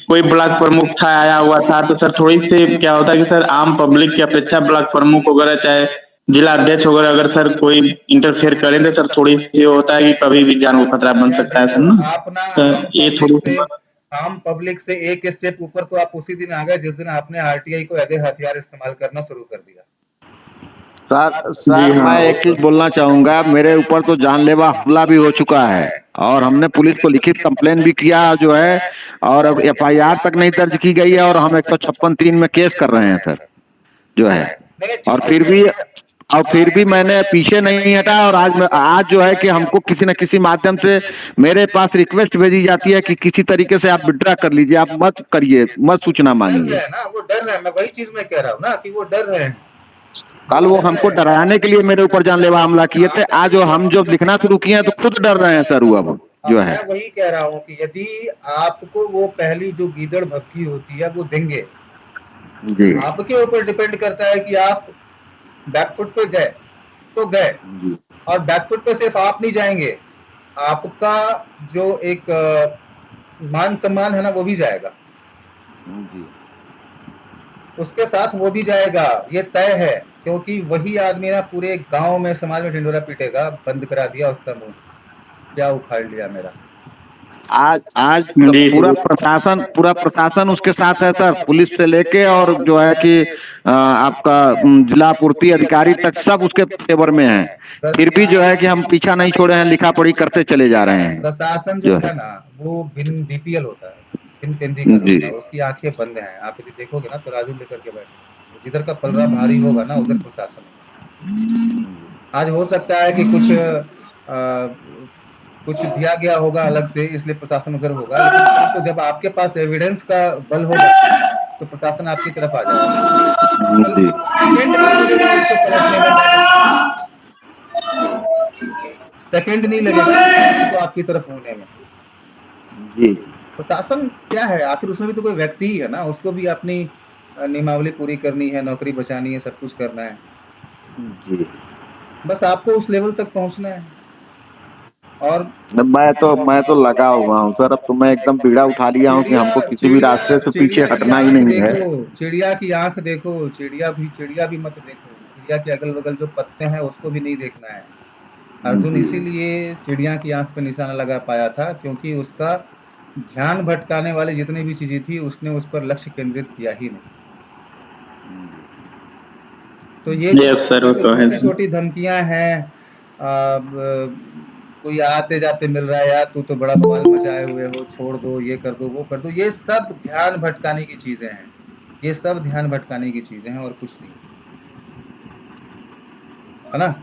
कोई ब्लॉक प्रमुख था, आया हुआ था, तो सर थोड़ी सी क्या होता है कि सर आम पब्लिक की अपेक्षा ब्लॉक प्रमुख वगैरह चाहे जिला अध्यक्ष वगैरह अगर सर कोई इंटरफेयर करें तो सर थोड़ी सी होता है कि कभी भी जान को खतरा बन यार सकता है सर देखो, ना। आप ना सर ये थोड़ी सी आम पब्लिक से एक स्टेप ऊपर तो आप उसी दिन आ गए जिस दिन आपने आरटीआई को एज ए हथियार इस्तेमाल करना शुरू कर दिया। जी सर हाँ मैं एक चीज बोलना चाहूंगा, मेरे ऊपर तो जानलेवा हमला भी हो चुका है, और हमने पुलिस को लिखित कंप्लेन भी किया जो है, और अब एफआईआर तक नहीं दर्ज की गई है, और हम 156(3) में केस कर रहे हैं सर, जो है। नहीं और ठीक फिर है। भी और फिर भी मैंने पीछे नहीं हटा, और आज जो है कि हमको किसी न किसी माध्यम से मेरे पास रिक्वेस्ट भेजी जाती है कि किसी तरीके से आप विड्रा कर लीजिए, आप मत करिए, मत सूचना डर मांगिए। रहे हैं ना, वो डर रहे हैं, मैं वही चीज मैं कह रहा हूँ ना कि वो डर रहे हैं। कल वो हमको डराने के लिए मेरे ऊपर जानलेवा हमला किए थे, आज वो हम जो लिखना शुरू किए हैं तो खुद डर रहे हैं सर वो अब। जो अब है। मैं वही कह रहा हूँ कि यदि आपको वो पहली जो गीदड़ भभकी होती है वो देंगे, जी आपके ऊपर डिपेंड करता है कि आप बैकफुट पे गए तो गए, जी और बैकफुट पे सिर्फ आप नहीं जाएंगे, आपका जो एक मान सम्मान है ना वो भी जाएगा, जी उसके साथ वो भी जाएगा, ये तय है। क्योंकि वही आदमी ना पूरे गांव में समाज में ढिंडोरा पीटेगा, बंद करा दिया उसका मुंह, क्या उखाड़ लिया मेरा। आज आज जी पूरा जी। प्रशासन उसके साथ है सर, पुलिस से लेके और जो है कि आपका जिला पूर्ति अधिकारी तक सब उसके फेवर में है। फिर भी जो है कि हम पीछा नहीं छोड़े हैं, लिखा पढ़ी करते चले जा रहे हैं प्रशासन जो जो है है। ना वो बिन बीपीएल होता है, बिन तेंदुलकर जी होता है, उसकी आंखें बंद हैं। आप यदि देखोगे ना तो राजू लेकर के बैठे, वो जिधर का पलड़ा भारी होगा ना उधर प्रशासन होगा। आज हो सकता है कि कुछ दिया गया होगा अलग से इसलिए प्रशासन उधर होगा, लेकिन कल को जब आपके पास एविडेंस का बल होगा तो प्रशासन आपकी तरफ आ जाएगा। कल जी सेकंड नहीं लगेगा उसको पलटने में, मैं सेकंड नहीं लगेगा प्रशासन को आपकी तरफ होने में। जी प्रशासन क्या है आखिर, उसमें भी तो कोई व्यक्ति ही है ना, उसको भी अपनी नियमावली पूरी करनी है, नौकरी बचानी है, सब कुछ करना है। जी। बस आपको उस लेवल तक पहुंचना है। और मैं तो लगा हुआ हूँ सर, अब तो मैं एकदम बीड़ा उठा लिया हूँ कि चिड़िया हमको किसी भी चिड़िया रास्ते से पीछे चिड़िया की हटना ही आंख नहीं है। देखो, चिड़िया की आंख देखो, चिड़िया भी मत देखो, चिड़िया के अगल बगल जो पत्ते हैं उसको भी नहीं देखना है। अर्जुन जी इसीलिए चिड़िया की आंख पे निशाना लगा पाया था क्योंकि उसका ध्यान भटकाने वाली जितनी भी चीजें थी उसने उस पर लक्ष्य केंद्रित किया ही नहीं। तो यस सर, ये वो जो तो है छोटी सर। छोटी धमकियां हैं, कोई आते जाते मिल रहा है, यार तू तो बड़ा बवाल मचाए हुए हो, छोड़ दो, ये कर दो, वो कर दो, ये सब ध्यान भटकाने की चीजें हैं। ये सब ध्यान भटकाने की चीजें हैं और कुछ नहीं, है ना।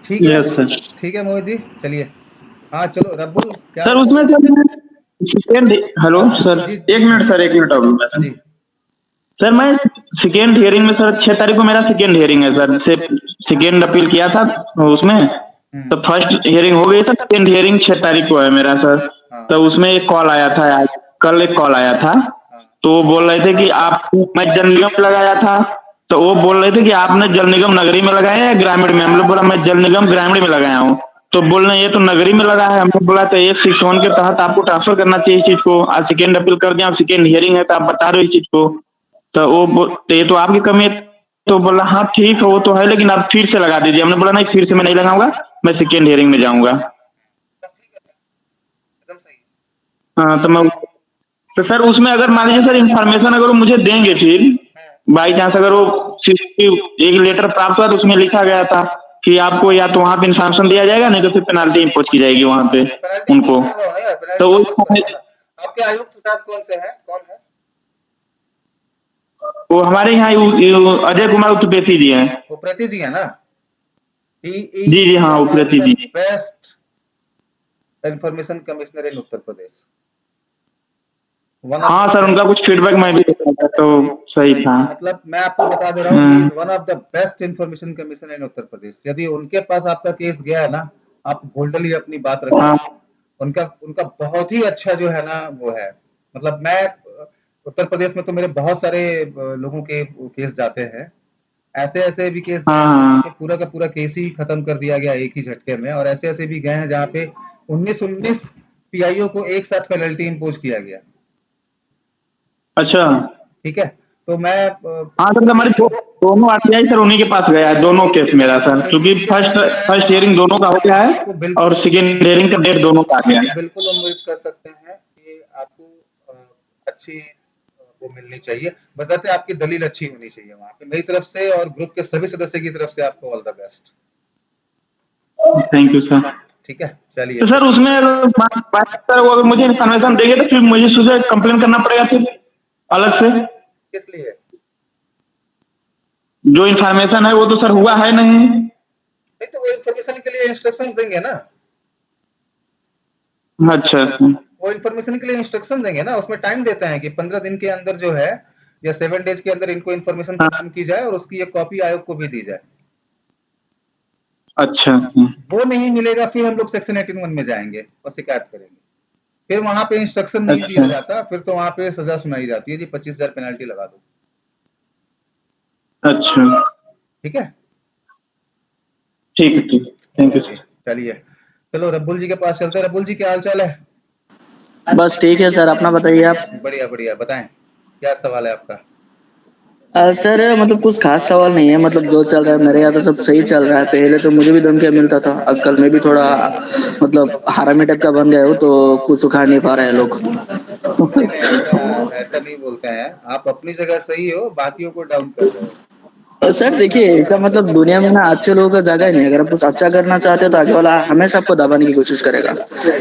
ठीक है, यस सर। ठीक है मोहित जी, चलिए। हाँ चलो रब्बुल क्या। सर उसमें सर सेकेंड, हेलो हाँ सर, जी एक जी मिनट सर, एक मिनट और बस। जी। सर मैं सेकेंड हियरिंग में सर 6 तारीख को मेरा सेकेंड हियरिंग है सर, से सेकेंड अपील किया था उसमें, तो फर्स्ट हियरिंग हो गई सर, सेकेंड हियरिंग 6 तारीख को है मेरा सर। हाँ तो उसमें एक कॉल आया था आज, कल एक कॉल आया था, हाँ तो वो बोल रहे थे कि आप, मैं जल निगम में लगाया था, तो वो बोल रहे थे कि आपने जल निगम नगरी में लगाया है या ग्रामीण में। हम लोग बोला मैं जल निगम ग्रामीण में लगाया हूँ। तो बोल रहे हैं ये तो नगरी में लगा है। हमने बोला तो 161 के तहत आपको ट्रांसफर करना चाहिए इस चीज को, आज सेकेंड अपील कर दिया, अब सेकेंड हियरिंग है तो आप बता रहे हो इस चीज को। तो तो ये तो आपकी कमी है। तो बोला हाँ ठीक है वो तो है, लेकिन आप फिर से लगा दीजिए। हमने बोला नहीं, फिर से मैं नहीं लगाऊंगा, मैं सेकेंड हियरिंग में जाऊंगा। बस ठीक है, एकदम सही। हाँ तो सर उसमें अगर मान लीजिए सर इन्फॉर्मेशन अगर वो मुझे देंगे, फिर बाई चांस अगर वो एक लेटर प्राप्त हुआ तो उसमें लिखा गया था कि आपको या तो वहां पे इन्फॉर्मेशन दिया जाएगा, नहीं तो फिर पेनाल्टी इम्पोज की जाएगी वहां पे पेनल्टी मत उनको। करवाओ ना यार, तो पेनल्टी वो तो मत करवाओ ना। आपके आयुक्त साहब कौन से हैं, कौन है? वो हमारे यहाँ अजय कुमार उत्तुपेती जी हैं। उप्रेती जी है ना। ही जी इज जी हाँ, वन ऑफ उप्रेती द जी। Best information commissioner in Uttar Pradesh. One of हाँ द सर, उनका बेस्ट, कुछ फीडबैक मैं भी देखा था तो सही था। मतलब मैं आपको बता दे रहा हूँ, he is one of the best information commissioner in Uttar Pradesh. यदि उनके पास आपका केस गया है ना, आप बोल्डली अपनी बात रखिए। हाँ उनका उनका बहुत ही अच्छा जो है ना वो है, मतलब मैं उत्तर प्रदेश में तो मेरे बहुत सारे लोगों के केस जाते हैं, ऐसे ऐसे भी केस गए हाँ हैं जहाँ पे हाँ। पूरा का पूरा केस ही खत्म कर दिया गया एक ही झटके में, और ऐसे ऐसे भी गए हैं जहाँ पे 19 पीआईओ को एक साथ पेनल्टी इम्पोज किया गया। अच्छा। ठीक है, तो मैं हाँ सर, हमारे दोनों आरटीआई सर उन्हीं के पास गया है, दोनों केस मेरा सर, क्योंकि फर्स्ट फर्स्ट हियरिंग दोनों का हो गया है आपको बिल्कुल और सेकेंड हियरिंग का डेट दोनों का आ गया है। बिल्कुल उम्मीद कर सकते हैं कि आपको अच्छी वो मिलनी चाहिए, बशर्ते आपकी दलील अच्छी होनी चाहिए वहां पे। मेरी तरफ से और ग्रुप के सभी सदस्य की तरफ से आपको all the best. Thank you sir. ठीक है, चलिए तो फिर। सर उसमें सर वो अगर मुझे इन्फॉर्मेशन देंगे तो फिर मुझे सुबह कंप्लेन करना पड़ेगा फिर अलग से। किस लिए? जो इन्फॉर्मेशन है वो तो सर हुआ है नहीं। नहीं तो वो इन्फॉर्मेशन के लिए इंस्ट्रक्शंस देंगे ना, अच्छा सर। वो इन्फॉर्मेशन के लिए इंस्ट्रक्शन देंगे ना, उसमें टाइम देते हैं कि 15 दिन के अंदर जो है या 7 डेज के अंदर इनको इन्फॉर्मेशन हाँ प्रदान की जाए और उसकी एक कॉपी आयोग को भी दी जाए। अच्छा। वो नहीं मिलेगा, फिर हम लोग सेक्शन 81 में जाएंगे और शिकायत करेंगे। फिर वहां पे इंस्ट्रक्शन नहीं दिया अच्छा। जाता, फिर तो वहां पे सजा सुनाई जाती है जी, 25,000 पेनल्टी लगा दो। अच्छा। ठीक है, ठीक है, ठीक। थैंक यू चलिए सर। चलिए, चलो रब्बुल जी के पास चलते हैं। रब्बुल जी क्या हाल चाल है? बस ठीक है सर, अपना बताइए आप। बढ़िया बढ़िया, बताएं क्या सवाल है आपका? सर मतलब कुछ खास सवाल नहीं है, मतलब जो चल रहा है मेरे यहाँ तो सब सही चल रहा है। पहले तो मुझे भी धमकियाँ मिलता था, आजकल मैं भी थोड़ा मतलब हरामी टाइप का बन गया हूँ, तो कुछ सुखा नहीं पा रहे हैं लोग। नहीं नहीं, ऐसा ऐसा नहीं बोलते हैं। आप अपनी जगह सही हो, बाकियों को डाउन कर रहे हो। सर देखिए, ऐसा मतलब दुनिया में ना अच्छे लोगों का जगह ही नहीं है। अगर आप कुछ अच्छा करना चाहते हो तो आगे वाला हमेशा आपको दबाने की कोशिश करेगा।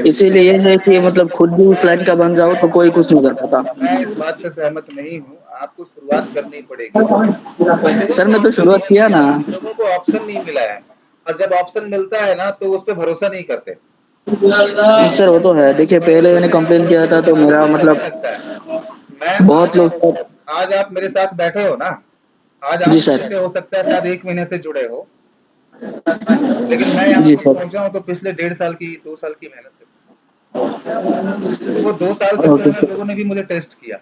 इसीलिए ये है कि मतलब खुद भी उस लाइन का बन जाओ तो कोई कुछ नहीं कर पाता। मैं इस बात से सहमत नहीं हूँ। आपको शुरुआत करनी पड़ेगी। लोगों सर को मैं तो ऑप्शन नहीं शुरुआत किया मिला ना। है, लोगों को ऑप्शन नहीं मिला है। और जब ऑप्शन मिलता है ना, तो उस पर भरोसा नहीं करते। सर वो तो है, देखिए पहले मैंने कंप्लेन किया भरोसे था से तो ज्यादा मेरा पैसा नहीं मतलब लगता है। मैं बहुत लोग। आज आप मेरे साथ बैठे हो ना, आज जी आप सर। मुझसे हो सकता है शायद 1 महीने से जुड़े हो, लेकिन मैं यहाँ जी तक सर। पहुंचा हूँ तो पिछले 1.5 साल की 2 साल की मेहनत से। तो वो 2 साल तक जो ओके है ना, सर। लोगों ने भी मुझे टेस्ट किया।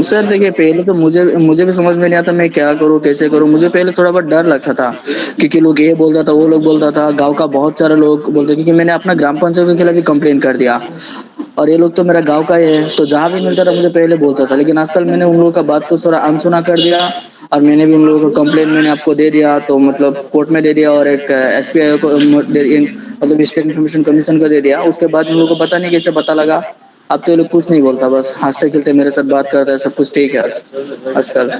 सर देखिए, पहले तो मुझे भी समझ में नहीं आता मैं क्या करूँ कैसे करूँ। मुझे पहले थोड़ा बहुत डर लगता था, क्योंकि लोग ये बोलता था, वो लोग बोलता था, गांव का बहुत सारे लोग बोलते, क्योंकि मैंने अपना ग्राम पंचायत के खिलाफ भी कंप्लेन कर दिया। और ये लोग तो मेरा गांव का ही है, तो जहाँ भी मिलता था मुझे पहले बोलता था। लेकिन आजकल मैंने उन लोगों का बात को थोड़ा अनसुना कर दिया, और मैंने भी उन लोगों को कंप्लेन मैंने आपको दे दिया, तो मतलब कोर्ट में दे दिया, और एक SPI को मतलब स्टेट इन्फॉर्मेशन कमीशन को दे दिया। उसके बाद उन लोगों को पता नहीं कैसे पता लगा। अब तो ये लोग कुछ नहीं बोलता, बस हंसते खेलते मेरे साथ बात करता है, सब कुछ ठीक है आजकल।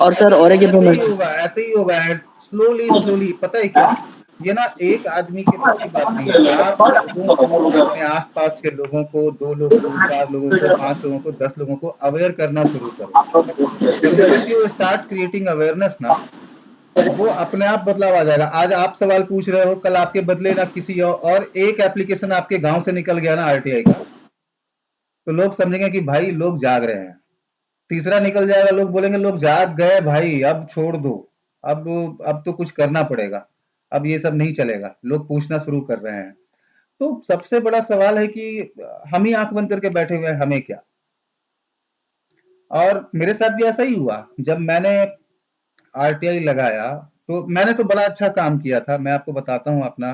और सर और एक ऐसे ही इन्फॉर्मेशन। होगा, ऐसे ही होगा। स्लोली स्लोली, पता है क्या, ये ना एक आदमी के बस की बात नहीं है। आप लोगों को, अपने आसपास के लोगों को, 2 लोग को, 4 लोगों को, 5 लोगों को, 10 लोगों को अवेयर करना शुरू करो। The moment you start creating awareness ना, वो अपने आप बदलाव आ जाएगा। आज आप सवाल पूछ रहे हो, कल आपके बदले ना किसी और एक एप्लीकेशन आपके गांव से निकल गया ना RTI का, तो लोग समझेंगे कि भाई लोग जाग रहे हैं। तीसरा निकल जाएगा, लोग बोलेंगे लोग जाग गए भाई, अब छोड़ दो। अब अब तो कुछ करना पड़ेगा। अब ये सब नहीं चलेगा, लोग पूछना शुरू कर रहे हैं। तो सबसे बड़ा सवाल है कि हम ही आंख बंद करके बैठे हुए हैं, हमें क्या। और मेरे साथ भी ऐसा ही हुआ। जब मैंने RTI लगाया, तो मैंने तो बड़ा अच्छा काम किया था। मैं आपको बताता हूँ अपना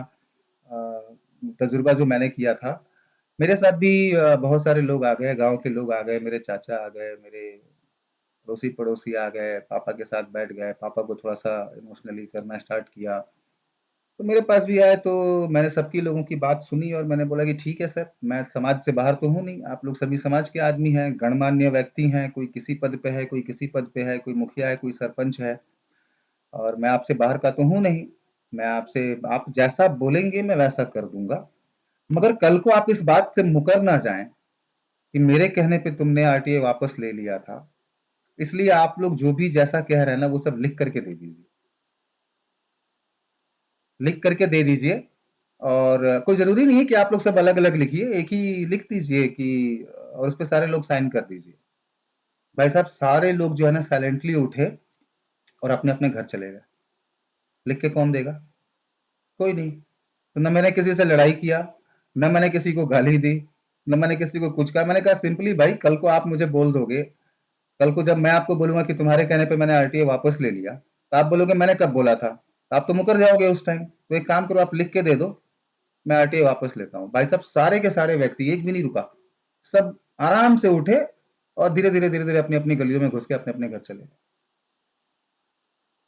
तजुर्बा जो मैंने किया था। मेरे साथ भी बहुत सारे लोग आ गए, गांव के लोग आ गए, मेरे चाचा आ गए, मेरे अड़ोसी पड़ोसी आ गए, पापा के साथ बैठ गए, पापा को थोड़ा सा इमोशनली करना स्टार्ट किया। तो मेरे पास भी आए, तो मैंने सबकी लोगों की बात सुनी और मैंने बोला कि ठीक है सर, मैं समाज से बाहर तो हूँ नहीं, आप लोग सभी समाज के आदमी हैं, गणमान्य व्यक्ति हैं, कोई किसी पद पे है, कोई किसी पद पे है, कोई मुखिया है, कोई सरपंच है, और मैं आपसे बाहर का तो हूँ नहीं। मैं आपसे, आप जैसा बोलेंगे मैं वैसा कर दूंगा, मगर कल को आप इस बात से मुकर ना जाएं कि मेरे कहने पे तुमने RTI वापस ले लिया था। इसलिए आप लोग जो भी जैसा कह रहे हैं ना, वो सब लिख करके दे दीजिए, लिख करके दे दीजिए। और कोई जरूरी नहीं है कि आप लोग सब अलग अलग लिखिए, एक ही लिख दीजिए कि, और उस पर सारे लोग साइन कर दीजिए। भाई साहब, सारे लोग जो है ना साइलेंटली उठे और अपने अपने घर चले गए। लिख के कौन देगा? कोई नहीं। तो न मैंने किसी से लड़ाई किया, न मैंने किसी को गाली दी, न मैंने किसी को कुछ कहा। मैंने कहा सिंपली, भाई कल को आप मुझे बोल दोगे, कल को जब मैं आपको बोलूंगा कि तुम्हारे कहने पे मैंने RTI वापस ले लिया, तो आप बोलोगे मैंने कब बोला था, तो आप तो मुकर जाओगे उस टाइम। तो एक काम करो, आप लिख के दे दो, मैं RTI वापस लेता हूँ। भाई साहब, सारे के सारे व्यक्ति, एक भी नहीं रुका, सब आराम से उठे और धीरे धीरे अपनी अपनी गलियों में घुस के अपने अपने घर चले गए।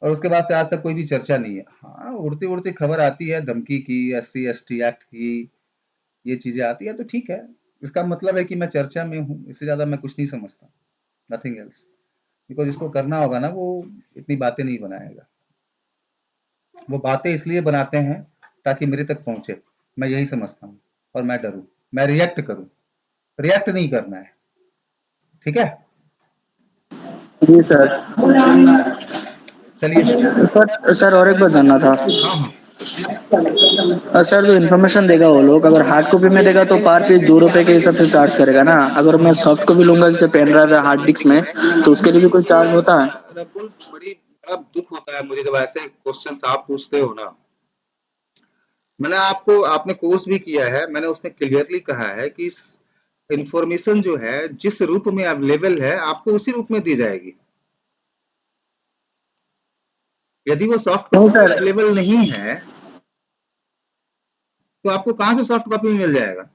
और उसके बाद से आज तक कोई भी चर्चा नहीं है। हाँ, उड़ती उड़ती खबर आती है धमकी की, SC ST एक्ट की, ये चीजें आती है तो ठीक है। इसका मतलब है कि मैं चर्चा में हूँ, इससे ज्यादा मैं कुछ नहीं समझता। Nothing else. बिकॉज जिसको करना होगा ना, वो इतनी बातें नहीं बनाएगा। वो बातें इसलिए बनाते हैं ताकि मेरे तक पहुंचे। मैं यही समझता हूँ। और मैं डरूं, मैं रिएक्ट करूं। रिएक्ट नहीं करना है। ठीक है, जी सर। चलिए। सर और एक बात जानना था। हाँ हाँ। सर जो इन्फॉर्मेशन देगा वो लोग अगर हार्ड कॉपी में देगा तो पर पीस 2 रुपए के हिसाब से चार्ज करेगा ना। अगर मैं सॉफ्ट कॉपी लूंगा जैसे पेन ड्राइव या हार्ड डिस्क में, तो उसके लिए भी कोई चार्ज होता है? रब्बुल, बड़ा दुख होता होता है मुझे जब ऐसे क्वेश्चंस आप पूछते हो ना, आपने कोर्स भी किया है, मैंने उसमें क्लियरली कहा है कि इंफॉर्मेशन जो है जिस रूप में अवेलेबल है आपको उसी रूप में दी जाएगी। यदि वो सॉफ्ट नहीं कॉपी में सर, अवेलेबल नहीं है तो आपको कहाँ से सॉफ्ट कॉपी में मिल जाएगा?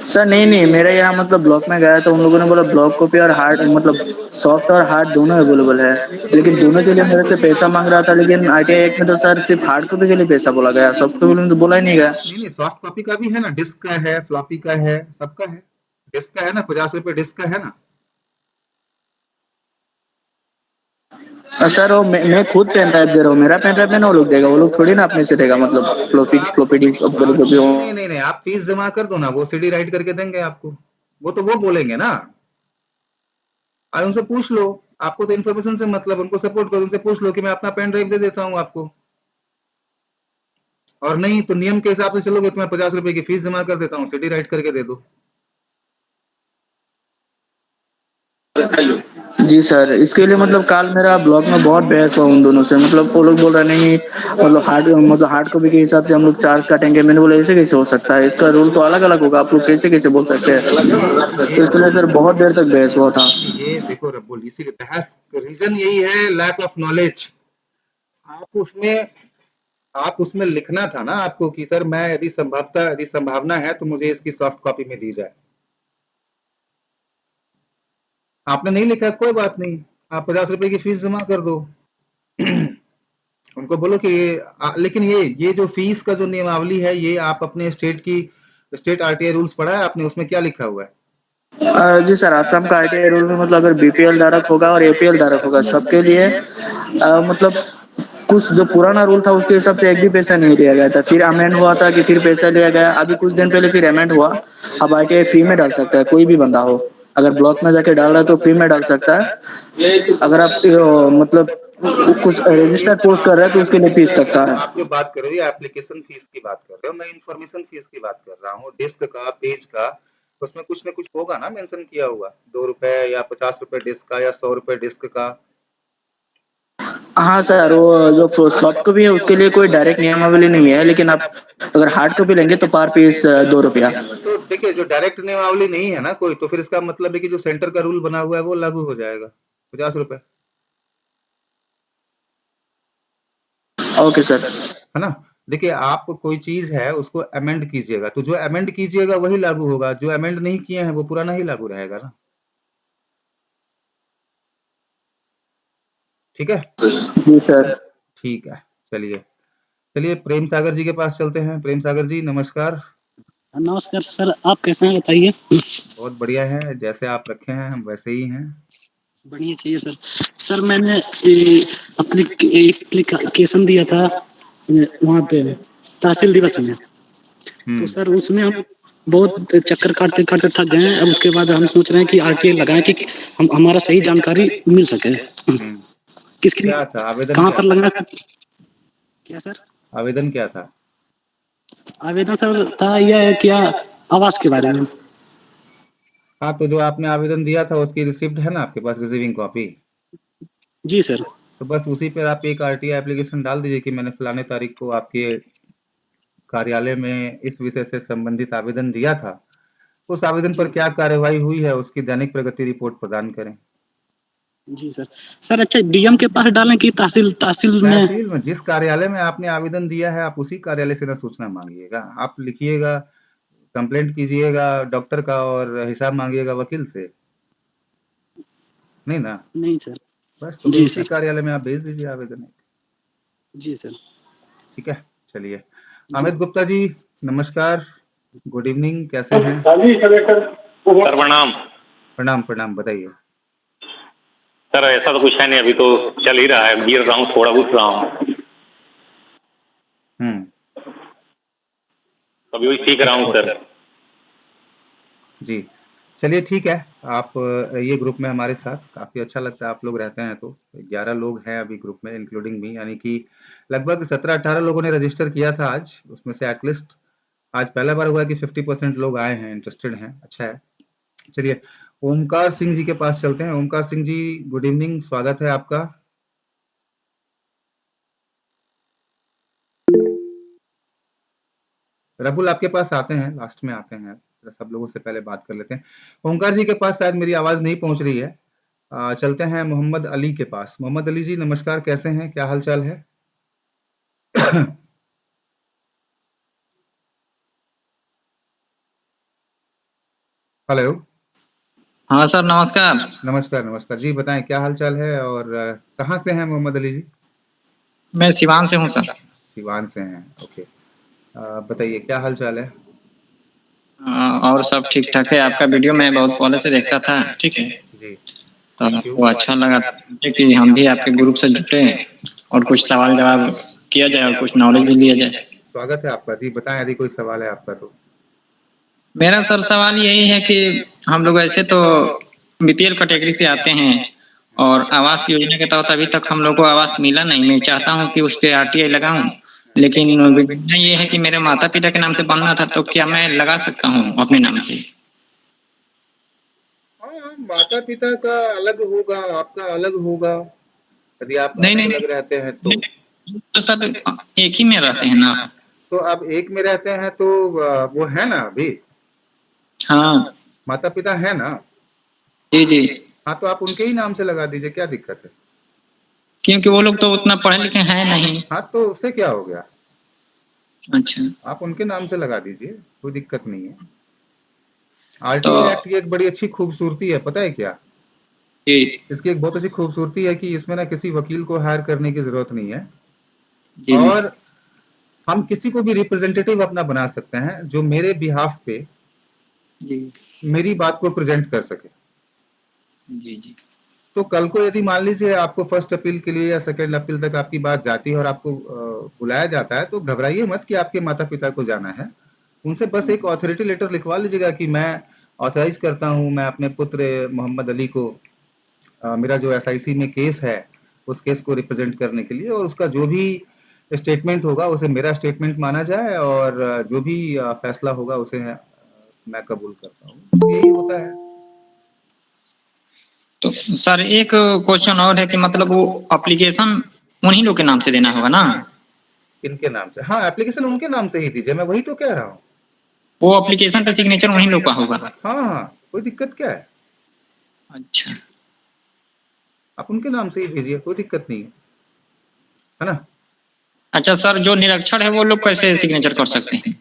सर नहीं नहीं, मेरे यहाँ मतलब ब्लॉक में गया तो उन लोगों ने बोला ब्लॉक कॉपी और हार्ड मतलब सॉफ्ट और हार्ड दोनों अवेलेबल है, लेकिन दोनों के लिए मेरे से पैसा मांग रहा था। लेकिन ITI एक्ट में तो सर सिर्फ हार्ड कॉपी के लिए पैसा बोला गया, सॉफ्ट कॉपी में तो बोला ही नहीं गया। नहीं नहीं, सॉफ्ट कॉपी का भी है ना, डिस्क का है, फ्लॉपी का है, सबका है। डिस्क का है ना, 50 रुपए डिस्क का है ना। सर वो मैं खुद पेन ड्राइव दे रहा हूँ, मेरा पेन ड्राइव में ना वो लोग देगा, वो लोग थोड़ी ना अपने से देगा, मतलब तो फ्लॉपी फ्लॉपी डिस्क और बड़ी कॉपी हो। नहीं नहीं नहीं नहीं, आप फीस जमा कर दो ना, वो सीडी राइट करके देंगे आपको। वो तो वो बोलेंगे ना, और उनसे पूछ लो। आपको तो इन्फॉर्मेशन से मतलब, उनको सपोर्ट करो, उनसे पूछ लो कि मैं अपना पेन ड्राइव दे देता हूँ आपको। और नहीं तो नियम के हिसाब से चलोगे तो मैं 50 रुपए की फीस जमा कर देता हूँ, सीडी राइट करके दे दो। जी सर, इसके लिए मतलब कल मेरा ब्लॉग में बहुत बहस हुआ उन दोनों से, मतलब वो लोग बोल रहे नहीं मतलब हार्ड कॉपी के हिसाब से हम लोग चार्ज काटेंगे। मैंने बोला ऐसे कैसे हो सकता है, इसका रूल तो अलग अलग होगा, आप लोग कैसे कैसे बोल सकते हैं। तो इसके लिए सर बहुत देर तक बहस हुआ था। ये देखो रब्बुल, इसीलिए बहस रीजन यही है, लैक ऑफ नॉलेज। आप उसमें आप उसमें लिखना था ना आपको कि सर मैं यदि संभावना है तो मुझे इसकी सॉफ्ट कॉपी में दी जाए। आपने नहीं लिखा, कोई बात नहीं, आप 50 रुपए की फीस जमा कर दो। उनको बोलो कि लेकिन ये जो फीस का जो नियमावली है, ये आप अपने स्टेट RTI रूल्स पढ़ा है आपने? उसमें क्या लिखा हुआ है? जी सर, आसाम का ITI रूल में मतलब अगर BPL धारक होगा और APL धारक होगा सबके लिए मतलब कुछ जो पुराना रूल था उसके हिसाब से एक भी पैसा नहीं लिया गया था, फिर अमेंड हुआ था कि फिर पैसा लिया गया, अभी कुछ दिन पहले फिर अमेंड हुआ। अब ITI फ्री में डाल सकता है कोई भी बंदा हो, अगर ब्लॉक में जाके डाल रहा है तो फ्री में डाल सकता है। अगर आप मतलब कुछ रजिस्टर पोस्ट कर रहे हैं तो उसके लिए फीस लगता है। आप जो बात कर रहे हो एप्लीकेशन फीस की बात कर रहे हो, मैं इंफॉर्मेशन फीस की बात कर रहा हूँ, डिस्क का, पेज का। उसमें कुछ ना कुछ होगा ना मेंशन किया हुआ, 2 रुपए या 50 रुपए डिस्क का या 100 रुपए डिस्क का। हाँ सर, वो जो सॉफ्ट कॉपी है उसके लिए कोई डायरेक्ट नियमावली नहीं है, लेकिन आप अगर हार्ड कॉपी लेंगे तो पर पीस 2 रुपया। तो देखिए, जो डायरेक्ट नियमावली नहीं है ना कोई, तो फिर इसका मतलब है कि जो सेंटर का रूल बना हुआ है वो लागू हो जाएगा, 50 रुपए, ओके सर। है ना। देखिए, आप कोई चीज है उसको अमेंड कीजिएगा, तो जो अमेंड कीजिएगा वही लागू होगा, जो अमेंड नहीं किए हैं वो पुराना ही लागू रहेगा ना। ठीक है। जी सर। ठीक है, चलिए। चलिए प्रेम सागर जी के पास चलते हैं। प्रेम सागर जी नमस्कार। नमस्कार सर, आप कैसे हैं बताइए। बहुत बढ़िया है, जैसे आप रखे हैं हम वैसे ही हैं। बढ़िया चाहिए सर। सर मैंने एप्लीकेशन दिया था वहाँ पे तहसील दिवस में, तो सर उसमें हम बहुत चक्कर काटते काटते थक गए हैं। अब उसके बाद हम सोच रहे हैं कि RTI लगाएं कि हम हमारा सही जानकारी मिल सके। किसकी क्या था आवेदन, कहाँ क्या पर था? लगना, क्या सर? आवेदन क्या था? आवेदन सर था यह क्या, आवास के बारे में। हाँ, तो जो आपने आवेदन दिया था उसकी रिसिप्ट है ना आपके पास, रिसीविंग कॉपी? जी सर। तो बस उसी पर आप एक RTI एप्लीकेशन डाल दीजिए कि मैंने फलाने तारीख को आपके कार्यालय में इस विषय से संबंधित आवेदन दिया था। उस आवेदन पर क्या कार्यवाही हुई है उसकी दैनिक प्रगति रिपोर्ट प्रदान करें। जी सर। सर अच्छा DM के पास डालें कि तहसील तहसील में? तहसील में, जिस कार्यालय में आपने आवेदन दिया है आप उसी कार्यालय से ना सूचना मांगिएगा। आप लिखिएगा, कंप्लेंट कीजिएगा डॉक्टर का और हिसाब मांगिएगा वकील से, नहीं ना। नहीं सर। बस तो फिर जी उसी सर। कार्यालय में आप भेज दीजिए आवेदन। जी सर। ठीक है, चलिए। जी अमित गुप्ता जी नमस्कार, गुड इवनिंग, कैसे हैं? सर प्रणाम। प्रणाम प्रणाम, बताइए। सर ऐसा तो कुछ है नहीं, अभी तो चल ही रहा है, गिर रहा हूँ, थोड़ा उठ रहा हूँ, अभी वही सीख रहा हूँ सर। जी, चलिए ठीक है। आप रहिए ग्रुप में हमारे साथ, काफ़ी अच्छा लगता है आप लोग रहते हैं तो। 11 लोग हैं अभी ग्रुप में इंक्लूडिंग मी, यानी कि लगभग 17-18 लोगों ने रजिस्टर किया था आज। उसमें से एटलीस्ट आज पहला बार हुआ है कि 50% लोग आए हैं, इंटरेस्टेड हैं, अच्छा है। चलिए, ओमकार सिंह जी के पास चलते हैं। ओमकार सिंह जी, गुड इवनिंग, स्वागत है आपका। रबुल आपके पास आते हैं, लास्ट में आते हैं, सब लोगों से पहले बात कर लेते हैं। ओमकार जी के पास शायद मेरी आवाज नहीं पहुंच रही है। चलते हैं मोहम्मद अली के पास। मोहम्मद अली जी नमस्कार, कैसे हैं, क्या हाल चाल है? हेलो। हाँ सर, नमस्कार। नमस्कार नमस्कार जी, बताएं क्या हाल चाल है और कहाँ से हैं मोहम्मद अली जी? मैं सिवान से हूँ सर। सिवान से हैं, ओके। बताइए क्या हाल चाल है? और सब ठीक ठाक है। आपका वीडियो मैं बहुत पहले से देखता था, ठीक है। जी, तो थैंक यू। वो अच्छा लगा कि हम भी आपके ग्रुप से जुटे और कुछ सवाल जवाब किया जाए और कुछ नॉलेज भी लिया जाए। स्वागत है आपका जी, बताएं यदि कोई सवाल है आपका तो। मेरा सर सवाल यही है कि हम लोग ऐसे तो बीपीएल कैटेगरी से आते हैं और आवास की योजना के तहत अभी तक हम लोग को आवास मिला नहीं। मैं चाहता हूँ कि उस पर आरटीआई लगाऊं, लेकिन योजना ये है कि मेरे माता पिता के नाम से बनना था, तो क्या मैं लगा सकता हूँ अपने नाम से? हाँ, माता पिता का अलग होगा, आपका अलग होगा, यदि आप नहीं अलग नहीं अलग रहते हैं तो। नहीं, तो सब एक ही में रहते हैं ना। तो आप एक में रहते हैं तो वो है ना अभी, हाँ माता पिता है ना? जी जी, हाँ, तो आप उनके ही नाम से लगा दीजिए, क्या दिक्कत है? क्योंकि वो लोग तो उतना पढ़े लिखे हैं नहीं। हाँ, तो उससे क्या हो गया, अच्छा, आप उनके नाम से लगा दीजिए, कोई दिक्कत नहीं है। तो आरटीआई एक्ट की एक बड़ी अच्छी खूबसूरती है, पता है क्या? जी इसकी एक बहुत अच्छी खूबसूरती है कि इसमें ना किसी वकील को हायर करने की जरूरत नहीं है, जी जी और हम किसी को भी रिप्रेजेंटेटिव अपना बना सकते हैं जो मेरे बिहाफ पे जी मेरी बात को प्रेजेंट कर सके। जी जी तो कल को यदि मान लीजिए आपको फर्स्ट अपील के लिए या सेकंड अपील तक आपकी बात जाती है और आपको बुलाया जाता है, तो घबराइए मत कि आपके माता पिता को जाना है। उनसे बस एक ऑथोरिटी लेटर लिखवा लीजिएगा कि मैं ऑथराइज करता हूं, मैं अपने पुत्र मोहम्मद अली को मेरा जो एसआईसी में केस है उस केस को रिप्रेजेंट करने के लिए, और उसका जो भी स्टेटमेंट होगा उसे मेरा स्टेटमेंट माना जाए, और जो भी फैसला होगा उसे मैं कबूल करता हूँ। यही होता है। तो सर एक क्वेश्चन और है कि मतलब वो एप्लीकेशन उन्हीं लोग के नाम से देना होगा ना? किनके नाम से? हाँ, एप्लीकेशन उनके नाम से ही दीजिए, मैं वही तो कह रहा हूँ। वो एप्लीकेशन का सिग्नेचर उन्हीं लोग का होगा? हाँ हाँ, कोई दिक्कत क्या है, अच्छा आप उनके नाम से ही भेजिए, कोई दिक्कत नहीं है ना? अच्छा सर, जो निरक्षर है वो लोग कैसे सिग्नेचर कर सकते हैं?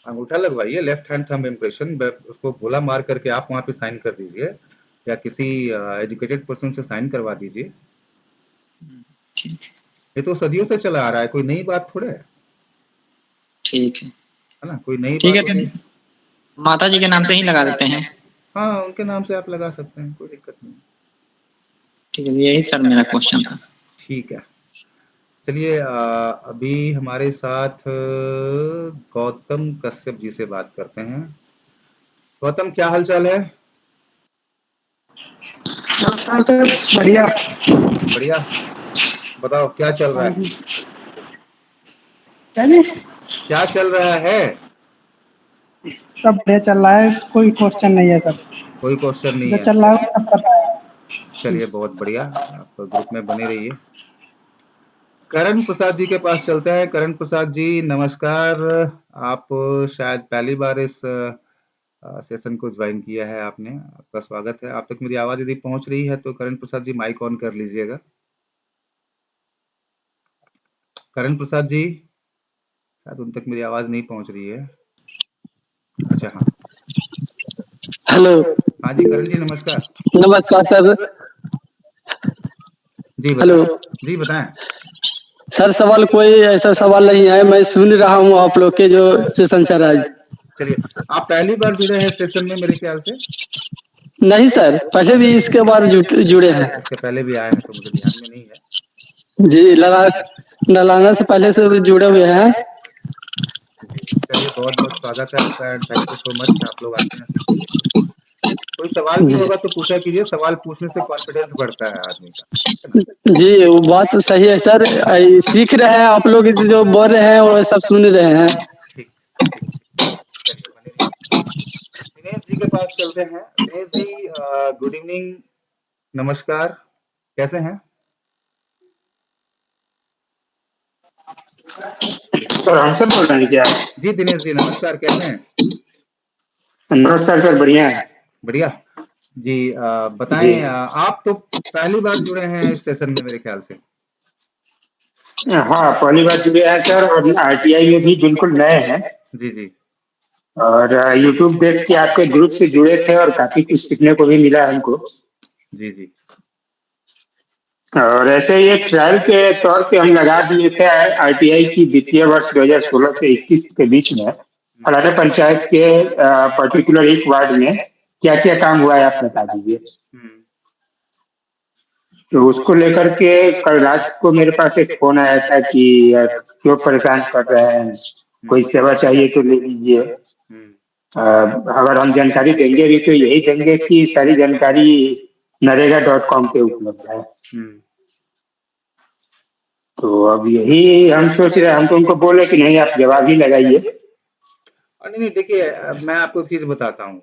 अंगूठा लगवाइए, लेफ्ट हैंड थंब इम्प्रेशन, उसको गोला मार करके आप वहां पे साइन कर दीजिए, या किसी एजुकेटेड पर्सन से साइन करवा दीजिए। ठीक ये तो सदियों से चला आ रहा है, कोई नई बात थोड़े ठीक है ना, कोई नई ठीक है, बात तो नहीं। माता जी के नाम से ही लगा देते हैं। हाँ, उनके नाम से आप लगा सकते हैं, कोई दिक्कत नहीं। ठीक है, यही सर मेरा क्वेश्चन था। ठीक है, चलिए अभी हमारे साथ गौतम कश्यप जी से बात करते हैं। गौतम, क्या हाल चाल है? नमस्कार सर, बढ़िया। बढ़िया, बताओ क्या चल रहा हाँ है? जी, क्या जी? क्या चल रहा है? सब बढ़िया चल रहा है, कोई क्वेश्चन नहीं है सर। कोई क्वेश्चन नहीं जो है, चल रहा है सब पता है। चलिए बहुत बढ़िया, आप ग्रुप में बने रहिए। करण प्रसाद जी के पास चलते हैं। करण प्रसाद जी नमस्कार, आप शायद पहली बार इस सेशन को ज्वाइन किया है आपने, आपका स्वागत है। आप तक मेरी आवाज यदि पहुंच रही है तो करण प्रसाद जी माइक ऑन कर लीजिएगा। करण प्रसाद जी, शायद उन तक मेरी आवाज नहीं पहुंच रही है। अच्छा, हाँ। हेलो। हाँ जी करण जी नमस्कार। नमस्कार सर। जी हेलो बताएं। जी बताएं। सर, सवाल कोई ऐसा सवाल नहीं है, मैं सुन रहा हूँ आप लोग के जो सेशन सर आज। चलिए, आप पहली बार जुड़े हैं सेशन में मेरे ख्याल से। नहीं सर, पहले भी इसके बाद जुड़े हैं। इसके पहले भी आए हैं तो मुझे ध्यान में नहीं है। जी, नलाना से पहले से जुड़े हुए हैं। जी, चलिए बहुत बहुत स्वागत है आपका, and thank you so much, आप लोग आते हैं सेशन के लिए। कोई सवाल भी जी होगा तो पूछा कीजिए, सवाल पूछने से कॉन्फिडेंस बढ़ता है आदमी का, है ना? जी, वो बात तो सही है सर। सीख रहे हैं आप लोग, जो बोल रहे हैं वो सब सुन रहे हैं। ठीक ठीक ठीक, चलिए बने रहिए। दिनेश जी के पास चलते हैं। दिनेश जी, गुड इवनिंग, नमस्कार, कैसे हैं? सर हमसे बोल रहे हैं क्या? जी दिनेश जी, नमस्कार, कैसे हैं? नमस्कार सर, बढ़िया है। बढ़िया जी। बताएं, जी आप तो पहली बार जुड़े हैं इस सेशन में मेरे ख्याल से। हाँ, पहली बार जुड़े हैं सर, और आरटीआई में भी बिल्कुल नए हैं। जी जी। और यूट्यूब देख के आपके ग्रुप से जुड़े थे और काफी कुछ सीखने को भी मिला हमको। जी जी। और ऐसे ही एक ट्रायल के तौर पे हम लगा दिए थे आरटीआई की वित्तीय वर्ष 2016 से 21 के बीच में फलाना पंचायत के पर्टिकुलर एक वार्ड में क्या क्या काम हुआ है आप बता दीजिए। तो उसको लेकर के कल रात को मेरे पास एक फोन आया था कि क्यों परेशान कर रहे हैं, कोई सेवा चाहिए तो ले लीजिए। अगर हम जानकारी देंगे भी तो यही देंगे कि सारी जानकारी नरेगा.com पे उपलब्ध है। तो अब यही हम सोच रहे हैं, हम तो उनको बोले कि नहीं आप जवाब ही लगाइए। नहीं देखिए, मैं आपको एक चीज बताता हूँ।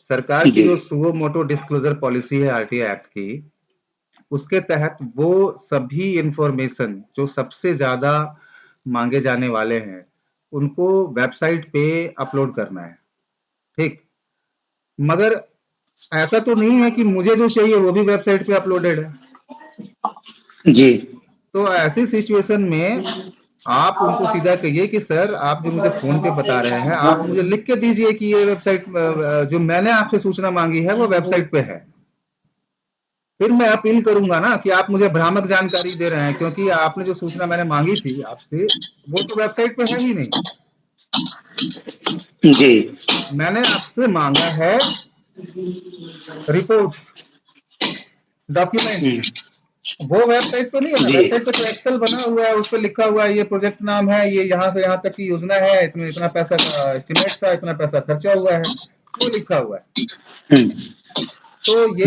सरकार की जो सुओ मोटो डिस्क्लोजर पॉलिसी है आरटीआई एक्ट की, उसके तहत वो सभी इंफॉर्मेशन जो सबसे ज्यादा मांगे जाने वाले हैं उनको वेबसाइट पे अपलोड करना है, ठीक। मगर ऐसा तो नहीं है कि मुझे जो चाहिए वो भी वेबसाइट पे अपलोडेड है। जी। तो ऐसी सिचुएशन में आप उनको सीधा कहिए कि सर, आप जो मुझे फोन पे बता रहे हैं, आप मुझे लिख के दीजिए कि ये वेबसाइट जो मैंने आपसे सूचना मांगी है वो वेबसाइट पे है। फिर मैं अपील करूंगा ना कि आप मुझे भ्रामक जानकारी दे रहे हैं, क्योंकि आपने जो सूचना मैंने मांगी थी आपसे वो तो वेबसाइट पे है ही नहीं। जी। मैंने आपसे मांगा है रिपोर्ट्स, डॉक्यूमेंट्स, वो वेबसाइट पे नहीं है ना। वेबसाइट पे तो एक्सेल बना हुआ है, उस पर लिखा हुआ है ये प्रोजेक्ट नाम है, ये यहाँ से यहाँ तक की योजना है, इसमें इतना पैसा का एस्टिमेट था, इतना पैसा खर्चा हुआ है, वो लिखा हुआ है। तो ये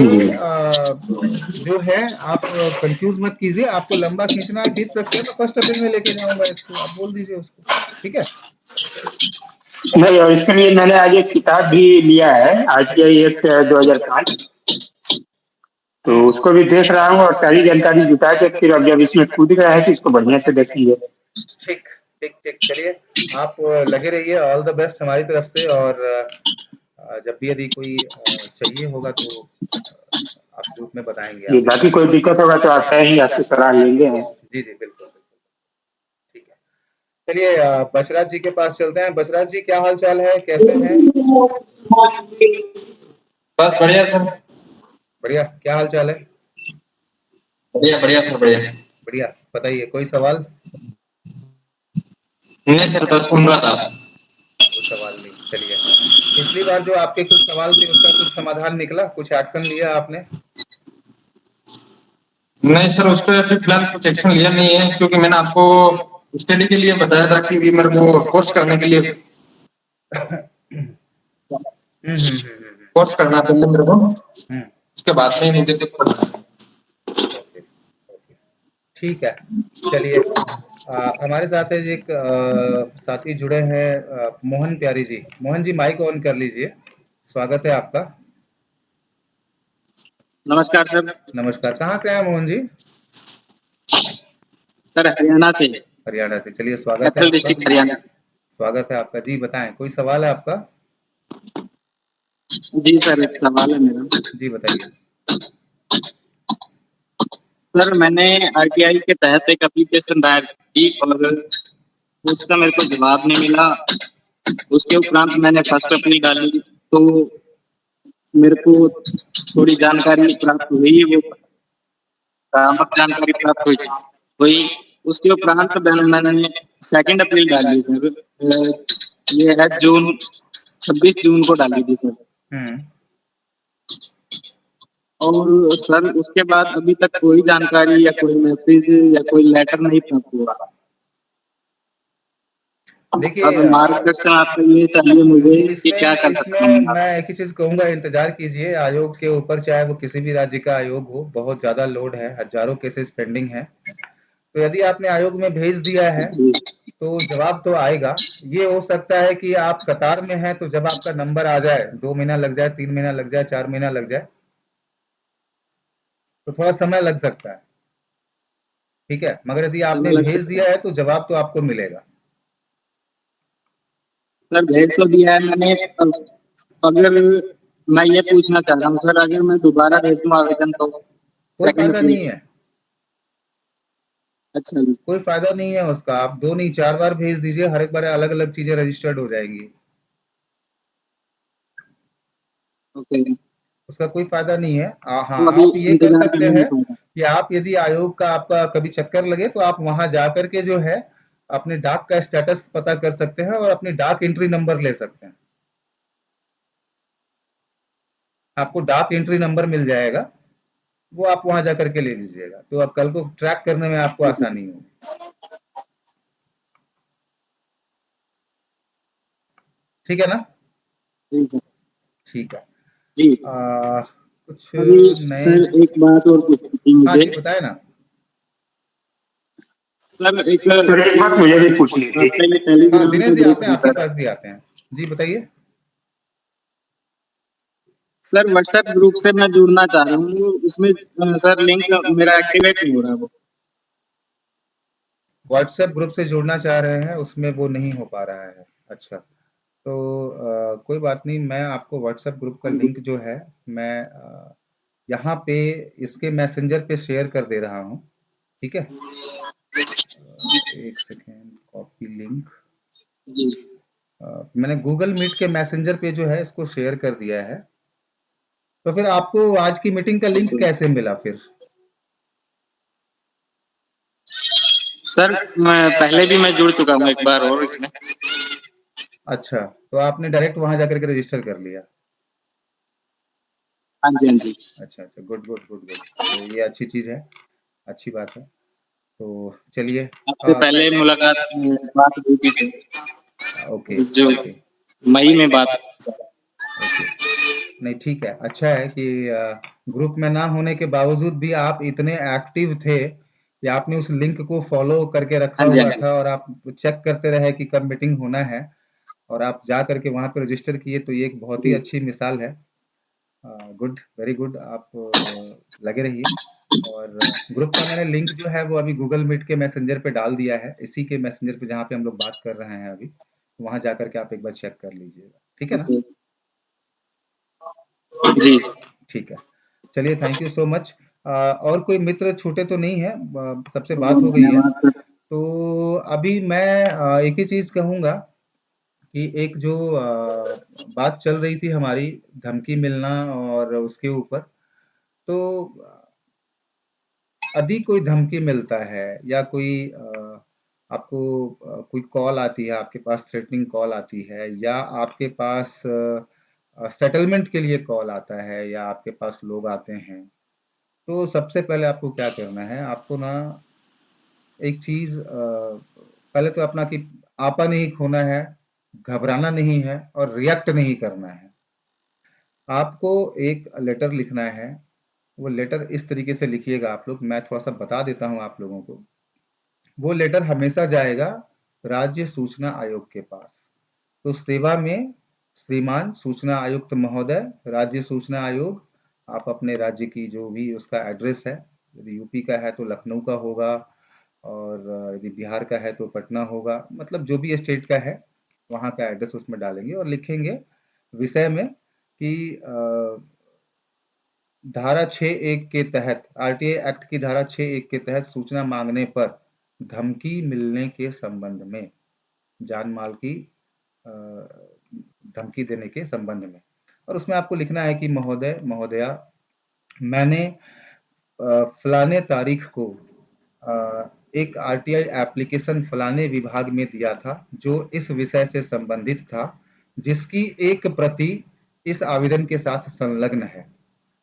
जो है, आप कंफ्यूज मत कीजिए। आपको लंबा खींचना है खींच सकते हैं, मैं फर्स्ट अपील में लेके जाऊंगा इसको, आप बोल दीजिए उसको, ठीक है। नहीं, और इसके लिए मैंने आज एक किताब भी लिया है, आरटीआई एक्ट 2005, तो उसको भी देख रहा हूँ और सारी जानकारी जुटा के फिर अब जब इसमें कूद गया है कि इसको बढ़िया से देखेंगे। ठीक ठीक ठीक, चलिए आप लगे रहिए। ऑल द बेस्ट हमारी तरफ से। और जब भी यदि कोई चाहिए होगा तो आप ग्रुप में बताएंगे आप। बाकी कोई दिक्कत होगा तो आप ही आपसे सलाह लेंगे हम। जी जी, बिल्कुल बिल्कुल, ठीक है। चलिए बशराज जी के पास चलते हैं। बशराज जी, क्या हाल चाल है, कैसे हैं? बस बढ़िया सर। बढ़िया, क्या हाल चाल है? बढ़िया बढ़िया सर, बढ़िया बढ़िया। बताइए, कोई सवाल? नहीं सर, बस सुन रहा था। कोई सवाल नहीं, चलिए। पिछली बार जो आपके कुछ सवाल थे उसका कुछ समाधान निकला, कुछ एक्शन लिया आपने? नहीं सर, उस पर अभी फिलहाल कुछ एक्शन लिया नहीं है, क्योंकि मैंने आपको स्टडी के लिए बताया था कि भी मेरे को कोर्स करने के लिए कोर्स करना था मेरे को, उसके बाद में मुझे ठीक है। चलिए, हमारे साथ है एक साथी जुड़े हैं, मोहन प्यारी जी। मोहन जी, माइक ऑन कर लीजिए, स्वागत है आपका। नमस्कार सर। नमस्कार, कहाँ से हैं मोहन जी? सर हरियाणा से। हरियाणा से, चलिए स्वागत है डिस्ट्रिक्ट आपका। हरियाणा से। स्वागत है आपका जी। बताएं, कोई सवाल है आपका? जी सर, एक सवाल है मेरा। जी बताइए। सर मैंने आरटीआई के तहत एक एप्लीकेशन दायर की और उसका मेरे को जवाब नहीं मिला। उसके उपरांत मैंने फर्स्ट अपनी डाली तो मेरे को थोड़ी जानकारी प्राप्त हुई, वो भ्रामक जानकारी प्राप्त हुई। उसके उपरांत मैंने सेकंड अपील डाली सर। ये है जून 26 जून को डाली थी सर। और सर उसके बाद अभी तक कोई जानकारी या कोई मैसेज या कोई लेटर नहीं प्राप्त हुआ। देखिए, अब मार्गदर्शन आपसे ये चाहिए मुझे कि क्या कर सकता हूँ। मैं एक ही चीज कहूंगा, इंतजार कीजिए। आयोग के ऊपर, चाहे वो किसी भी राज्य का आयोग हो, बहुत ज्यादा लोड है, हजारों केसेस पेंडिंग है। तो यदि आपने आयोग में भेज दिया है तो जवाब तो आएगा। ये हो सकता है कि आप कतार में हैं, तो जब आपका नंबर आ जाए 2 महीना लग जाए, 3 महीना लग जाए, 4 महीना लग जाए, तो थोड़ा समय लग सकता है। ठीक है, मगर यदि आपने समय लग भेज सकता दिया है। है तो जवाब तो आपको मिलेगा। सर भेज तो दिया है मैंने। अगर मैं ये पूछना चाह रहा हूँ सर, अगर मैं दोबारा भेज दूँ आवेदन तो कोई सेकंड फायदा अपील? नहीं है, अच्छा जी। कोई फायदा नहीं है उसका। आप 2 नहीं 4 बार भेज दीजिए, हर एक बार अलग अलग चीजें रजिस्टर्ड हो जाएंगी। ओके। उसका कोई फायदा नहीं है। हाँ, तो अभी आप ये कर इंतजार सकते करना हैं पड़ेगा। कि आप यदि आयोग का आपका कभी चक्कर लगे तो आप वहां जा करके जो है अपने डाक का स्टेटस पता कर सकते हैं और अपनी डाक एंट्री नंबर ले सकते हैं। आपको डाक एंट्री नंबर मिल जाएगा, वो आप वहां जा करके ले लीजिएगा, तो अब कल को ट्रैक करने में आपको आसानी होगी। ठीक है ना? जी सर। ठीक है। जी। कुछ अभी नए। सर एक बात और पूछनी थी हाँ मुझे। जी, बताए ना। सर एक सर एक बात मुझे भी पूछनी थी। पहले हाँ, टेलीग्राम दिनेश पे जी ग्रुप आते हैं, है आपके सर। पास भी आते हैं। जी बताइए। सर व्हाट्सएप ग्रुप से मैं जुड़ना चाह रहा हूँ, उसमें सर लिंक मेरा एक्टिवेट नहीं हो रहा है वो। व्हाट्सएप ग्रुप से जुड़ना चाह रहे हैं, उसमें वो नहीं हो पा रहा है। अच्छा, तो कोई बात नहीं, मैं आपको व्हाट्सएप ग्रुप का हाँ जी। लिंक जो है मैं यहाँ पे इसके मैसेंजर पे शेयर कर दे रहा हूँ। ठीक है, एक सेकेंड, कॉपी लिंक। जी। मैंने गूगल मीट के मैसेंजर पे जो है इसको शेयर कर दिया है। तो फिर आपको आज की मीटिंग का लिंक ओके। कैसे मिला फिर? सर मैं पहले भी मैं जुड़ चुका हूँ एक बार और इसमें। अच्छा, तो आपने डायरेक्ट वहां जाकर के रजिस्टर कर लिया। हाँ जी हाँ जी। अच्छा अच्छा, गुड गुड गुड गुड, तो ये अच्छी चीज है, अच्छी बात है। तो चलिए। आपसे पहले मुलाकात बात हुई थी ओके सर, जो ओके मई में बात हुई सर। ओके। नहीं ठीक है, अच्छा है कि ग्रुप में ना होने के बावजूद भी आप इतने एक्टिव थे कि आपने उस लिंक को फॉलो करके रखा हाँ जी हाँ हुआ जी। था और आप चेक करते रहे कि कब मीटिंग होना है, और आप जा करके वहां पे रजिस्टर किए, तो ये एक बहुत ही जी। अच्छी मिसाल है। गुड, वेरी गुड, आप लगे रहिए। और ग्रुप का मैंने लिंक जो है वो अभी गूगल मीट के मैसेंजर पे डाल दिया है, इसी के मैसेंजर पे जहाँ पे हम लोग बात कर रहे हैं अभी, वहां जा करके आप एक बार चेक कर लीजिएगा। ठीक है ना? ओके। जी। ठीक है, चलिए, थैंक यू सो मच। और कोई मित्र छूटे तो नहीं है? सबसे बात हो गई है। धन्यवाद सर। तो अभी मैं एक ही चीज कहूंगा कि एक जो बात चल रही थी हमारी, धमकी मिलना और उसके ऊपर, तो यदि कोई धमकी मिलता है या कोई आपको कोई कॉल आती है, आपके पास थ्रेटनिंग कॉल आती है, या आपके पास सेटलमेंट के लिए कॉल आता है, या आपके पास लोग आते हैं, तो सबसे पहले आपको क्या करना है, आपको ना एक चीज पहले तो अपना कि आपा नहीं खोना है, घबराना नहीं है और रिएक्ट नहीं करना है। आपको एक लेटर लिखना है। वो लेटर इस तरीके से लिखिएगा आप लोग, मैं थोड़ा सा बता देता हूँ आप लोगों को। वो लेटर हमेशा जाएगा राज्य सूचना आयोग के पास। तो सेवा में श्रीमान सूचना आयुक्त महोदय, राज्य सूचना आयोग, आप अपने राज्य की जो भी उसका एड्रेस है, यदि यूपी का है तो लखनऊ का होगा, और यदि बिहार का है तो पटना होगा, मतलब जो भी स्टेट का है वहाँ का एड्रेस उसमें डालेंगे और लिखेंगे विषय में कि धारा 6(1) के तहत, आरटीआई एक्ट की धारा 6(1) के तहत सूचना मांगने पर धमकी मिलने के संबंध में, जान माल की धमकी देने के संबंध में। और उसमें आपको लिखना है कि महोदय महोदया, मैंने फलाने तारीख को एक आरटीआई एप्लीकेशन फलाने विभाग में दिया था जो इस विषय से संबंधित था, जिसकी एक प्रति इस आवेदन के साथ संलग्न है।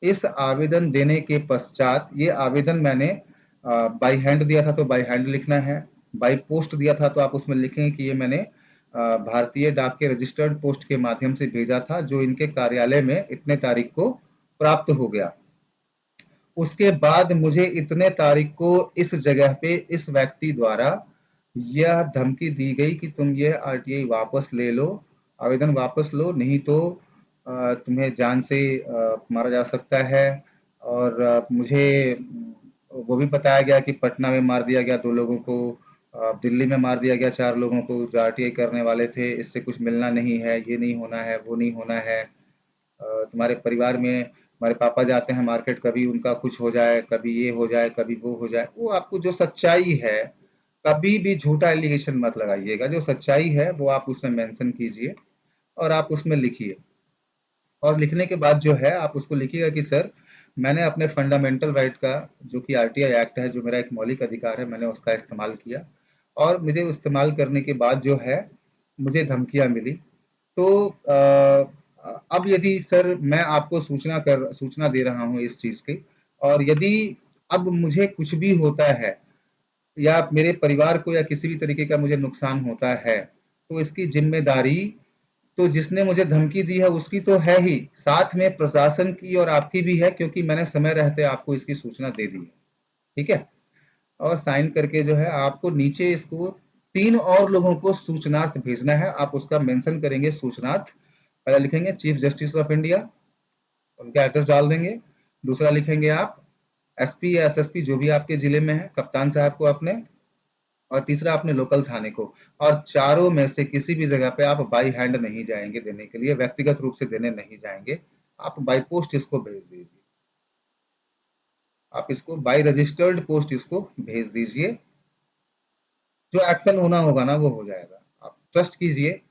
इस आवेदन देने के पश्चात, ये आवेदन मैंने बाय हैंड दिया था तो बाय हैंड लिखना है, बाय पोस्ट दिया था तो आप उसमें लिखेंगे कि ये मैंने भारतीय डाक के रजिस्टर्ड पोस्ट के माध्यम से भेजा था, जो इनके कार्यालय में इतने तारीख को प्राप्त हो गया। उसके बाद मुझे इतने तारीख को इस जगह पे इस व्यक्ति द्वारा यह धमकी दी गई कि तुम ये आरटीआई वापस ले लो, आवेदन वापस लो, नहीं तो तुम्हें जान से मारा जा सकता है। और मुझे वो भी बताया गया कि पटना में मार दिया गया 2 लोगों को, दिल्ली में मार दिया गया 4 लोगों को जो आरटीआई करने वाले थे, इससे कुछ मिलना नहीं है, ये नहीं होना है, वो नहीं होना है। तुम्हारे परिवार में हमारे पापा जाते हैं मार्केट, कभी उनका कुछ हो जाए, कभी ये हो जाए, कभी वो हो जाए। वो आपको जो सच्चाई है, कभी भी झूठा एलिगेशन मत लगाइएगा, जो सच्चाई है वो आप उसमें मेंशन कीजिए और आप उसमें लिखिए। और लिखने के बाद जो है आप उसको लिखिएगा कि सर मैंने अपने फंडामेंटल राइट का, जो कि आरटीआई एक्ट है, जो मेरा एक मौलिक अधिकार है, मैंने उसका इस्तेमाल किया और मुझे इस्तेमाल करने के बाद जो है मुझे धमकियां मिली। तो अब यदि सर मैं आपको सूचना दे रहा हूँ इस चीज की, और यदि अब मुझे कुछ भी होता है या मेरे परिवार को या किसी भी तरीके का मुझे नुकसान होता है, तो इसकी जिम्मेदारी तो जिसने मुझे धमकी दी है उसकी तो है ही, साथ में प्रशासन की और आपकी भी है, क्योंकि मैंने समय रहते आपको इसकी सूचना दे दी है। ठीक है? और साइन करके जो है आपको नीचे इसको 3 और लोगों को सूचनार्थ भेजना है। आप उसका मेंशन करेंगे सूचनार्थ। पहला लिखेंगे चीफ जस्टिस ऑफ इंडिया, उनका एड्रेस डाल देंगे। दूसरा लिखेंगे आप एसपी या एसएसपी जो भी आपके जिले में है, कप्तान साहब को अपने, और तीसरा अपने लोकल थाने को। और चारों में से किसी भी जगह पे आप बाई हैंड नहीं जाएंगे देने के लिए, व्यक्तिगत रूप से देने नहीं जाएंगे, आप बाई पोस्ट इसको भेज दीजिए। आप इसको बाई रजिस्टर्ड पोस्ट इसको भेज दीजिए। जो एक्शन होना होगा ना वो हो जाएगा, आप ट्रस्ट कीजिए।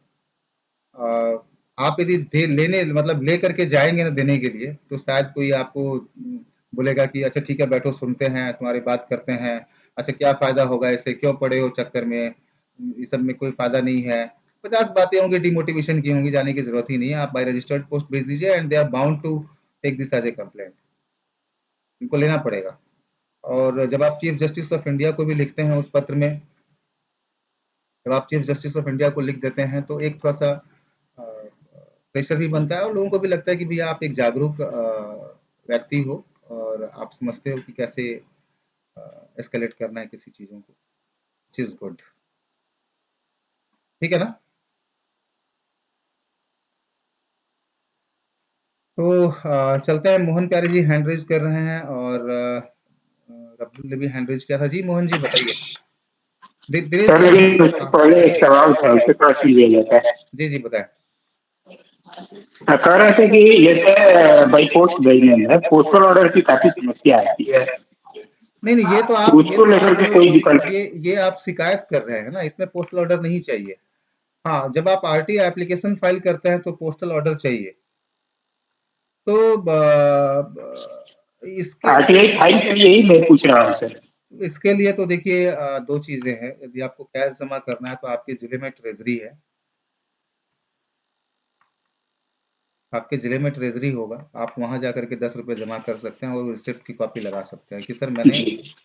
आप यदि लेने मतलब ले करके जाएंगे ना देने के लिए, तो शायद कोई आपको बोलेगा कि अच्छा ठीक है बैठो सुनते हैं, तुम्हारी बात करते हैं, अच्छा क्या फायदा होगा इससे, क्यों पड़े हो चक्कर में, इस सब में कोई फायदा नहीं है। 50 बातें होंगी डिमोटिवेशन की होंगी, जाने की जरूरत ही नहीं है। आप बाय रजिस्टर्ड पोस्ट भेज दीजिए and they are bound to take this as a complaint, इनको लेना पड़ेगा। और जब आप चीफ जस्टिस ऑफ इंडिया को भी लिखते हैं उस पत्र में, जब आप चीफ जस्टिस ऑफ इंडिया को लिख देते हैं तो एक थोड़ा सा प्रेशर भी बनता है और लोगों को भी लगता है कि भैया आप एक जागरूक व्यक्ति हो और आप समझते हो कि कैसे एस्केलेट करना है किसी चीजों को। It is good. ठीक है ना? तो चलते हैं। मोहन प्यारे जी हैंड रेज कर रहे हैं और रब्बुल ने भी हैंड रेज किया था। जी मोहन जी बताइए। सर लेकिन पहले एक सवाल था, उससे थोड़ा क्लियर जाता है। जी जी बताएं। कह रहे थे कि जैसे बाई पोस्ट भेजने में पोस्टल ऑर्डर की काफी समस्या आती है। नहीं ये तो आप उसको लेकर के कोई विकल्प, ये आप शिकायत कर रहे हैं ना, इसमें पोस्टल ऑर्डर नहीं चाहिए। हाँ, जब आप आरटीआई एप्लीकेशन फाइल करते हैं तो पोस्टल ऑर्डर चाहिए। तो इसके आरटीआई फाइल के लिए ही मैं पूछ रहा हूँ सर। इसके लिए तो देखिए 2 चीजें हैं। यदि आपको कैश जमा करना है तो आपके जिले में ट्रेजरी है, आपके जिले में ट्रेजरी होगा, आप वहां जाकर के 10 रुपए जमा कर सकते हैं और रिसिप्ट की कॉपी लगा सकते हैं कि सर मैंने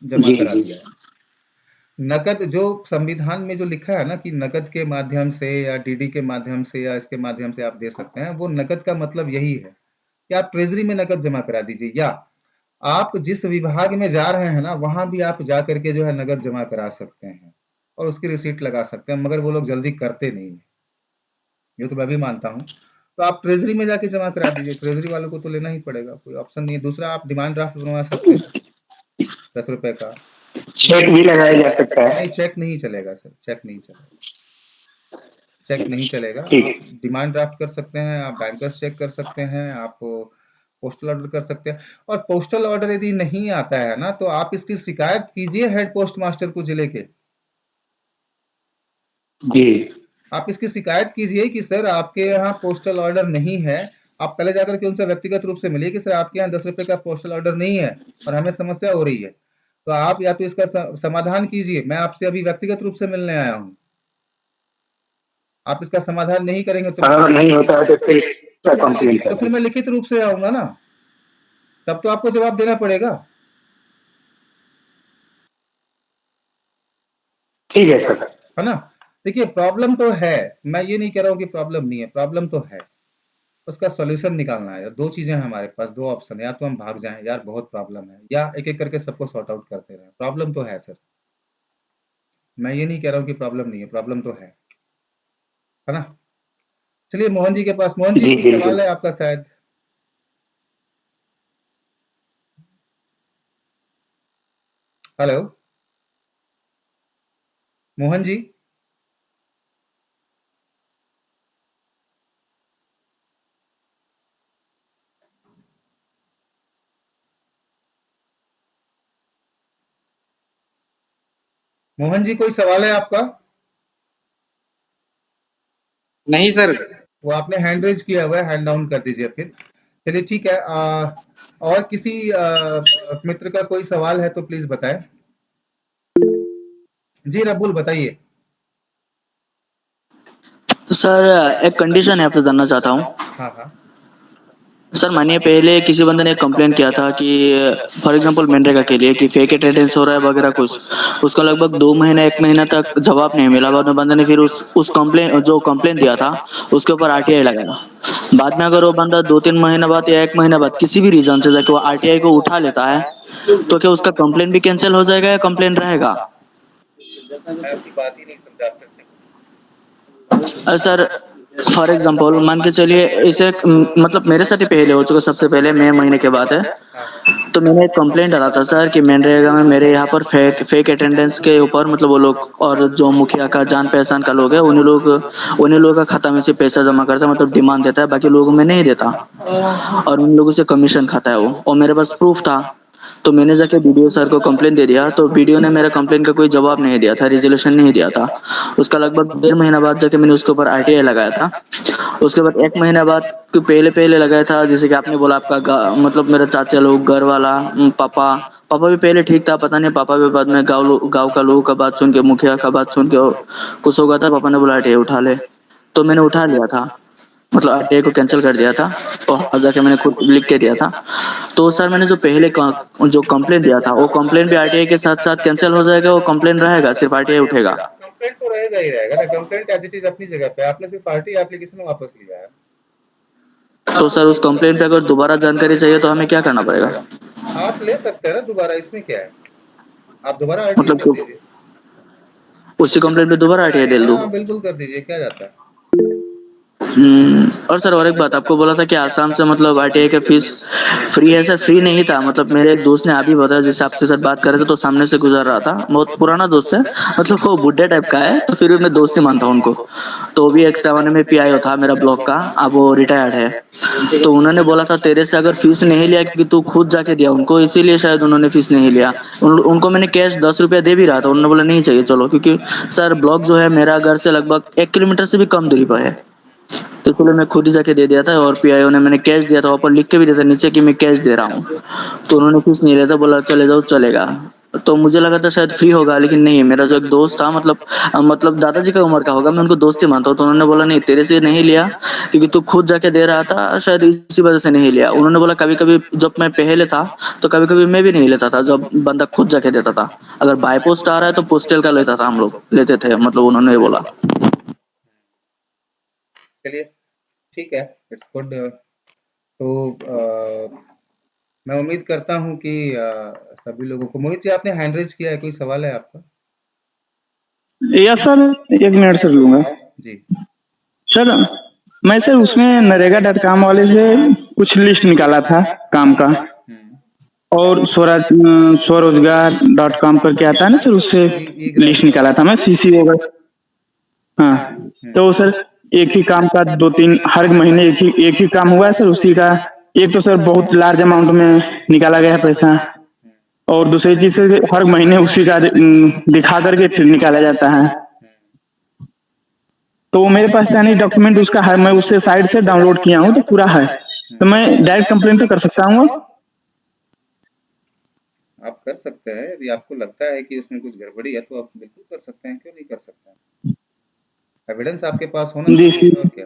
जमा करा दिया है। नकद जो संविधान में जो लिखा है ना कि नकद के माध्यम से या डीडी के माध्यम से या इसके माध्यम से आप दे सकते हैं, वो नकद का मतलब यही है कि आप ट्रेजरी में नकद जमा करा दीजिए, या आप जिस विभाग में जा रहे हैं ना वहां भी आप जा करके जो है नकद जमा करा सकते हैं और उसकी रिसीट लगा सकते हैं, मगर वो लोग जल्दी करते नहीं है, ये तो मैं भी मानता हूँ। तो आप ट्रेजरी में जाके जमा करा दीजिए, ट्रेजरी वालों को तो लेना ही पड़ेगा, कोई ऑप्शन नहीं है। दूसरा आप डिमांड ड्राफ्ट बनवा सकते हैं 10 रुपए का। चेक भी लगाया जा सकता है? नहीं चेक नहीं चलेगा सर, चेक नहीं चलेगा, चेक नहीं चलेगा। आप डिमांड ड्राफ्ट कर सकते हैं, आप बैंकर्स चेक कर सकते हैं, आप पोस्टल ऑर्डर कर सकते हैं। और पोस्टल ऑर्डर यदि नहीं आता है ना तो आप इसकी शिकायत कीजिए हेड पोस्ट मास्टर को जिले के। जी, आप इसकी शिकायत कीजिए कि सर आपके यहाँ पोस्टल ऑर्डर नहीं है। आप पहले जाकर के उनसे व्यक्तिगत रूप से मिलिए कि सर आपके यहाँ 10 रुपए का पोस्टल ऑर्डर नहीं है और हमें समस्या हो रही है। तो आप या तो इसका समाधान कीजिए, मैं आपसे अभी व्यक्तिगत रूप से मिलने आया हूँ। आप इसका समाधान नहीं करेंगे तो अगर नहीं होता है तो फिर क्या कंप्लेन तो फिर मैं लिखित रूप से आऊंगा ना, तब तो आपको जवाब देना पड़ेगा। ठीक है सर, है ना? देखिए प्रॉब्लम तो है, मैं ये नहीं कह रहा हूँ कि प्रॉब्लम नहीं है, प्रॉब्लम तो है। उसका सॉल्यूशन निकालना है। 2 चीज़ें हैं हमारे पास, 2 ऑप्शन है, या तो हम भाग जाएँ, यार बहुत प्रॉब्लम है, या एक-एक करके सबको सॉर्ट आउट करते रहें। प्रॉब्लम तो है सर। मैं ये नहीं कह रहा हूँ कि प्रॉब्लम नहीं है, प्रॉब्लम तो है ना? चलिए मोहन जी के पास, मोहन जी जी कोई बिल्कुल। सवाल है आपका शायद? हेलो? मोहन जी? मोहन जी कोई सवाल है आपका? नहीं सर। वो आपने हैंड रेज किया हुआ है, हैंड डाउन कर दीजिए फिर। चलिए ठीक है। और किसी मित्र का कोई सवाल है तो प्लीज बताएं। जी रब्बुल बताइए। सर एक कंडीशन है आपसे जानना चाहता हूँ। हाँ हाँ। सर मानिए पहले किसी बंदे ने कंप्लेंट किया था कि फॉर एग्जांपल मनरेगा के लिए कि फेक अटेंडेंस हो रहा है वगैरह कुछ, उसका लगभग 2 महीने 1 महीना तक जवाब नहीं मिला। बाद में बंदे ने फिर उस कंप्लेंट दिया था उसके ऊपर आरटीआई लगाया। बाद में अगर वो बंदा 2-3 महीने बाद या 1 महीने बाद किसी भी रीजन से जाके वो आरटीआई को उठा लेता है तो क्या उसका कंप्लेंट भी कैंसिल हो जाएगा या कंप्लेंट रहेगा? मैं आपकी बात ही नहीं समझा फिर से। सर फॉर एग्जांपल मान के चलिए इसे मतलब मेरे साथ ही पहले हो चुका, सबसे पहले मई महीने के बाद है। हाँ हाँ। तो मैंने एक कंप्लेंट डाला था सर कि मनरेगा में मेरे यहाँ पर फेक अटेंडेंस के ऊपर मतलब वो लोग और जो मुखिया का जान पहचान का लोग है उन्हीं लोगों का खाता में से पैसा जमा करता है, मतलब डिमांड देता है, बाकी लोगों में नहीं देता और उन लोगों से कमीशन खाता है वो। और मेरे पास प्रूफ था तो मैंने जाके बीडीओ सर को कंप्लेंट दे दिया। तो बीडीओ ने मेरा कंप्लेंट का कोई जवाब नहीं दिया था, रिजोल्यूशन नहीं दिया था। उसका लगभग 1.5 महीना बाद जाके मैंने उसके ऊपर आरटीआई लगाया था। उसके बाद 1 महीना बाद पहले लगाया था, जैसे कि आपने बोला आपका मतलब मेरा चाचा लोग, घर वाला, पापा भी पहले ठीक था, पता नहीं पापा भी बाद में गांव का लोगों का बात सुन के, मुखिया का बात सुन के कुछ हो गया था। पापा ने बोला आरटीआई उठा ले, तो मैंने उठा लिया था, मतलब आरटीआई को कैंसिल कर दिया था और जाके मैंने खुद लिख के दिया था। तो सर मैंने जो पहले जो कंप्लेंट दिया था वो कंप्लेंट भी आरटीआई के साथ साथ कैंसिल हो जाएगा, वो कंप्लेंट रहेगा, सिर्फ आरटीआई उठेगा? कंप्लेंट तो रहेगा ही रहेगा ना, कंप्लेंट एज इट इज अपनी जगह पे, आपने सिर्फ पार्टी एप्लीकेशन वापस लिया है। तो सर उस कंप्लेंट पे अगर दोबारा जानकारी चाहिए तो हमें क्या करना पड़ेगा? आप ले सकते हैं ना दोबारा, इसमें क्या है, आप दोबारा आरटीआई मतलब कर दीजिए। उसी कंप्लेंट पे दोबारा आरटीआई डाल दूं? हाँ बिल्कुल कर दीजिए, क्या जाता है। और सर और एक बात, आपको बोला था कि आसाम से मतलब आरटीआई का फीस फ्री है। सर फ्री नहीं था, मतलब मेरे एक दोस्त ने अभी बताया, जैसे आपके साथ बात कर रहे थे तो सामने से गुजर रहा था, बहुत पुराना दोस्त है, मतलब वो बुड्ढे टाइप का है तो फिर भी मैं दोस्त ही मानता हूँ उनको। तो भी एक्स्ट्रा वन में पीआईओ था मेरा ब्लॉक का, अब वो रिटायर्ड है। तो उन्होंने बोला था तेरे से अगर फीस नहीं लिया क्योंकि तू खुद जाके दिया उनको, इसीलिए शायद उन्होंने फीस नहीं लिया। उनको मैंने कैश 10 रुपया दे भी रहा था, उन्होंने बोला नहीं चाहिए चलो, क्योंकि सर ब्लॉक जो है मेरा घर से लगभग 1 किलोमीटर से भी कम दूरी पर है। तो चलो मैं खुद ही जाके दे दिया था और पीआईओ ने मैंने कैश दिया था, ऊपर लिख के भी दिया था नीचे कि मैं कैश दे रहा हूँ। तो उन्होंने कुछ नहीं लिया था, बोला चले जाओ चलेगा। तो मुझे लगा था शायद फ्री होगा, लेकिन नहीं, मेरा जो एक दोस्त था मतलब दादाजी का उम्र का होगा, मैं उनको दोस्त ही मानता हूँ। तो उन्होंने बोला नहीं तेरे से नहीं लिया क्योंकि तू खुद जाके दे रहा था, शायद इसी वजह से नहीं लिया। उन्होंने बोला कभी कभी जब मैं पहले था तो कभी कभी मैं भी नहीं लेता था जब बंदा खुद जाके देता था। अगर बाय पोस्ट आ रहा है तो पोस्टल का लेता था, हम लोग लेते थे, मतलब उन्होंने बोला। चलिए ठीक है, इट्स गुड। तो मैं उम्मीद करता हूँ कि सभी लोगों को। मोहित जी आपने हैंड रेज किया है, कोई सवाल है आपका? यस सर, 1 मिनट सर लूंगा। जी सर मैं सर उसमें नरेगा.com वाले से कुछ लिस्ट निकाला था काम का, और स्वरोजगार.com करके आता है ना सर, उससे ई लिस्ट ग्रामीण। निकाला था मैं, सीसी वगैरह। हाँ, तो सर एक ही काम का 2-3 हर महीने एक ही काम हुआ है सर उसी का। एक तो सर बहुत लार्ज अमाउंट में निकाला गया है पैसा, और दूसरी चीज से हर महीने उसी का दिखा करके फिर निकाला जाता है। तो वो मेरे पास था नहीं डॉक्यूमेंट उसका है, मैं उससे साइड से डाउनलोड किया हूँ तो पूरा है, तो मैं डायरेक्ट कंप्लेंट तो कर सकता हूँ। आप कर सकते हैं, यदि आपको लगता है कि उसमें कुछ गड़बड़ी है तो आप बिल्कुल कर सकते हैं, क्यों नहीं कर सकते हैं। एविडेंस आपके पास होना जी चाहिए और क्या।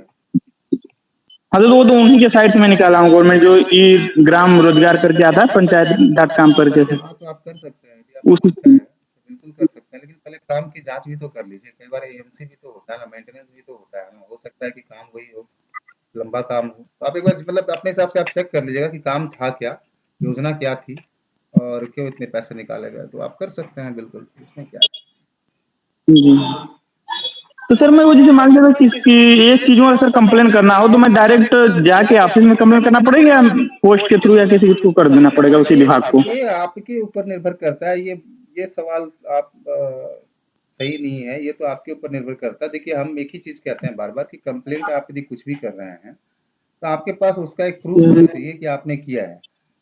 हाँ, तो वो तो उन्हीं के साइट से मैं निकाला हूँ, गवर्नमेंट जो ई ग्राम रोजगार करके आता है पंचायत.com करके से। हाँ तो आप कर सकते हैं, यदि आपको उस लगता है तो बिल्कुल कर सकते हैं, लेकिन पहले काम की जांच भी तो कर लीजिए। कई बार एएमसी भी तो होता है ना, मेंटेनेंस भी तो होता है ना, हो सकता है कि काम वही हो, लंबा काम हो, तो तो आप एक बार मतलब अपने हिसाब से आप चेक कर लीजिएगा कि काम था क्या, योजना क्या थी और क्यों इतने पैसे निकाले गए, तो आप कर सकते हैं बिल्कुल, इसमें क्या है। तो सर मैं वो जैसे मान लीजिए कि एक चीजों का सर कंप्लेन करना हो तो मैं डायरेक्ट जाके ऑफिस में कंप्लेन करना पड़ेगा या पोस्ट के थ्रू या किसी के थ्रू कर देना पड़ेगा उसी विभाग को? ये आपके ऊपर निर्भर करता है। ये सवाल आप सही नहीं है, ये तो आपके ऊपर निर्भर करता है। देखिए हम एक ही चीज कहते हैं बार बार कि कंप्लेंट आप यदि कुछ भी कर रहे हैं तो आपके पास उसका एक प्रूफ होना चाहिए कि आपने किया है।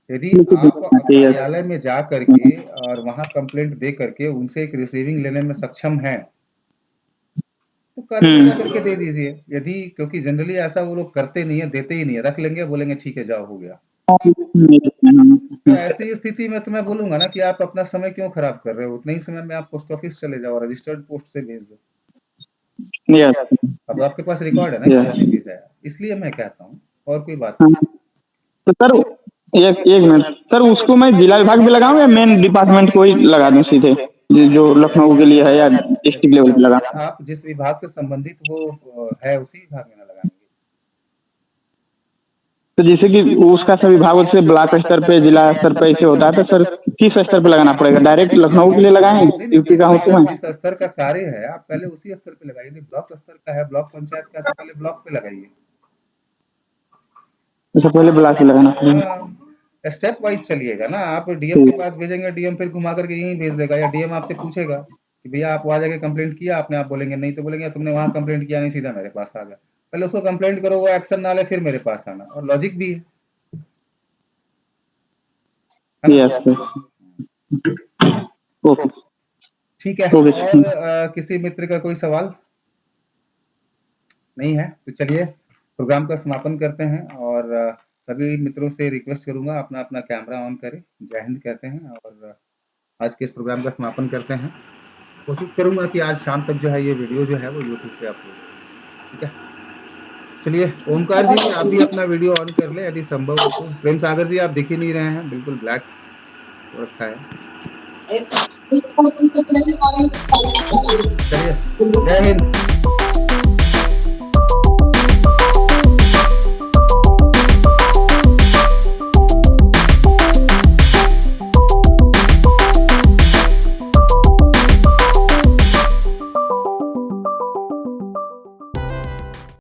यदि आप कार्यालय में जा करके और वहां कंप्लेंट दे करके उनसे एक रिसीविंग लेने में सक्षम है तो कार्यालय जा करके दे दीजिए। यदि क्योंकि जनरली ऐसा वो लोग करते नहीं है, देते ही नहीं है, रख लेंगे, बोलेंगे ठीक है जाओ हो गया। तो ऐसी स्थिति में तो मैं बोलूंगा ना कि आप अपना समय क्यों खराब कर रहे हो, उतने ही समय में आप पोस्ट ऑफिस चले जाओ, रजिस्टर्ड पोस्ट से भेज दो। अब आपके पास रिकॉर्ड है ना कि आपने भेजा है, इसलिए मैं कहता हूँ, और कोई बात नहीं। तो सर एक मिनट सर, उसको मैं जिला विभाग में लगाऊं या मेन डिपार्टमेंट को ही लगा दूं सीधे, जो लखनऊ के लिए है, या डिस्ट्रिक्ट लेवल पे लगा? आप जिस विभाग से संबंधित वो है उसी विभाग में ना लगाएंगे। तो जैसे कि उसका सभी विभागों से ब्लॉक स्तर पे, जिला स्तर पे ऐसे होता है, तो सर किस स्तर पे लगाना पड़ेगा? डायरेक्ट लखनऊ के लिए लगाएं, यूपी का हो तो मैं? जिस स्तर का कार्य है आप पहले उसी स्तर पे लगाइए। ब्लॉक स्तर का है, ब्लॉक पंचायत का, तो पहले ब्लॉक पे लगाइए। अच्छा, पहले ब्लॉक पे लगाना पड़ेगा। स्टेप वाइज चलिएगा ना। आप डीएम के पास भेजेंगे, डीएम फिर घुमा करके यहीं भेज देगा, या डीएम आपसे पूछेगा कि भैया आप वहां जाके कंप्लेंट किया आपने, आप बोलेंगे नहीं, तो बोलेंगे तुमने वहां कंप्लेंट किया नहीं, सीधा मेरे पास आ गया। पहले उसको कंप्लेंट करो, वो एक्शन ना ले, फिर मेरे पास आना, और लॉजिक भी है। ओके ठीक है। और किसी मित्र का कोई सवाल नहीं है तो चलिए प्रोग्राम का समापन करते हैं, और सभी मित्रों से रिक्वेस्ट करूंगा अपना अपना कैमरा ऑन करें। जय हिंद कहते हैं और आज के इस प्रोग्राम का समापन करते हैं। कोशिश करूंगा कि आज शाम तक जो है ये वीडियो जो है वो यूट्यूब पे अपलोड, ठीक है। चलिए ओमकार जी आप भी अपना वीडियो ऑन कर ले यदि संभव हो तो। प्रेम सागर जी आप दिख ही नहीं रहे हैं, बिल्कुल ब्लैक हो रखा है। चलिए जय हिंद।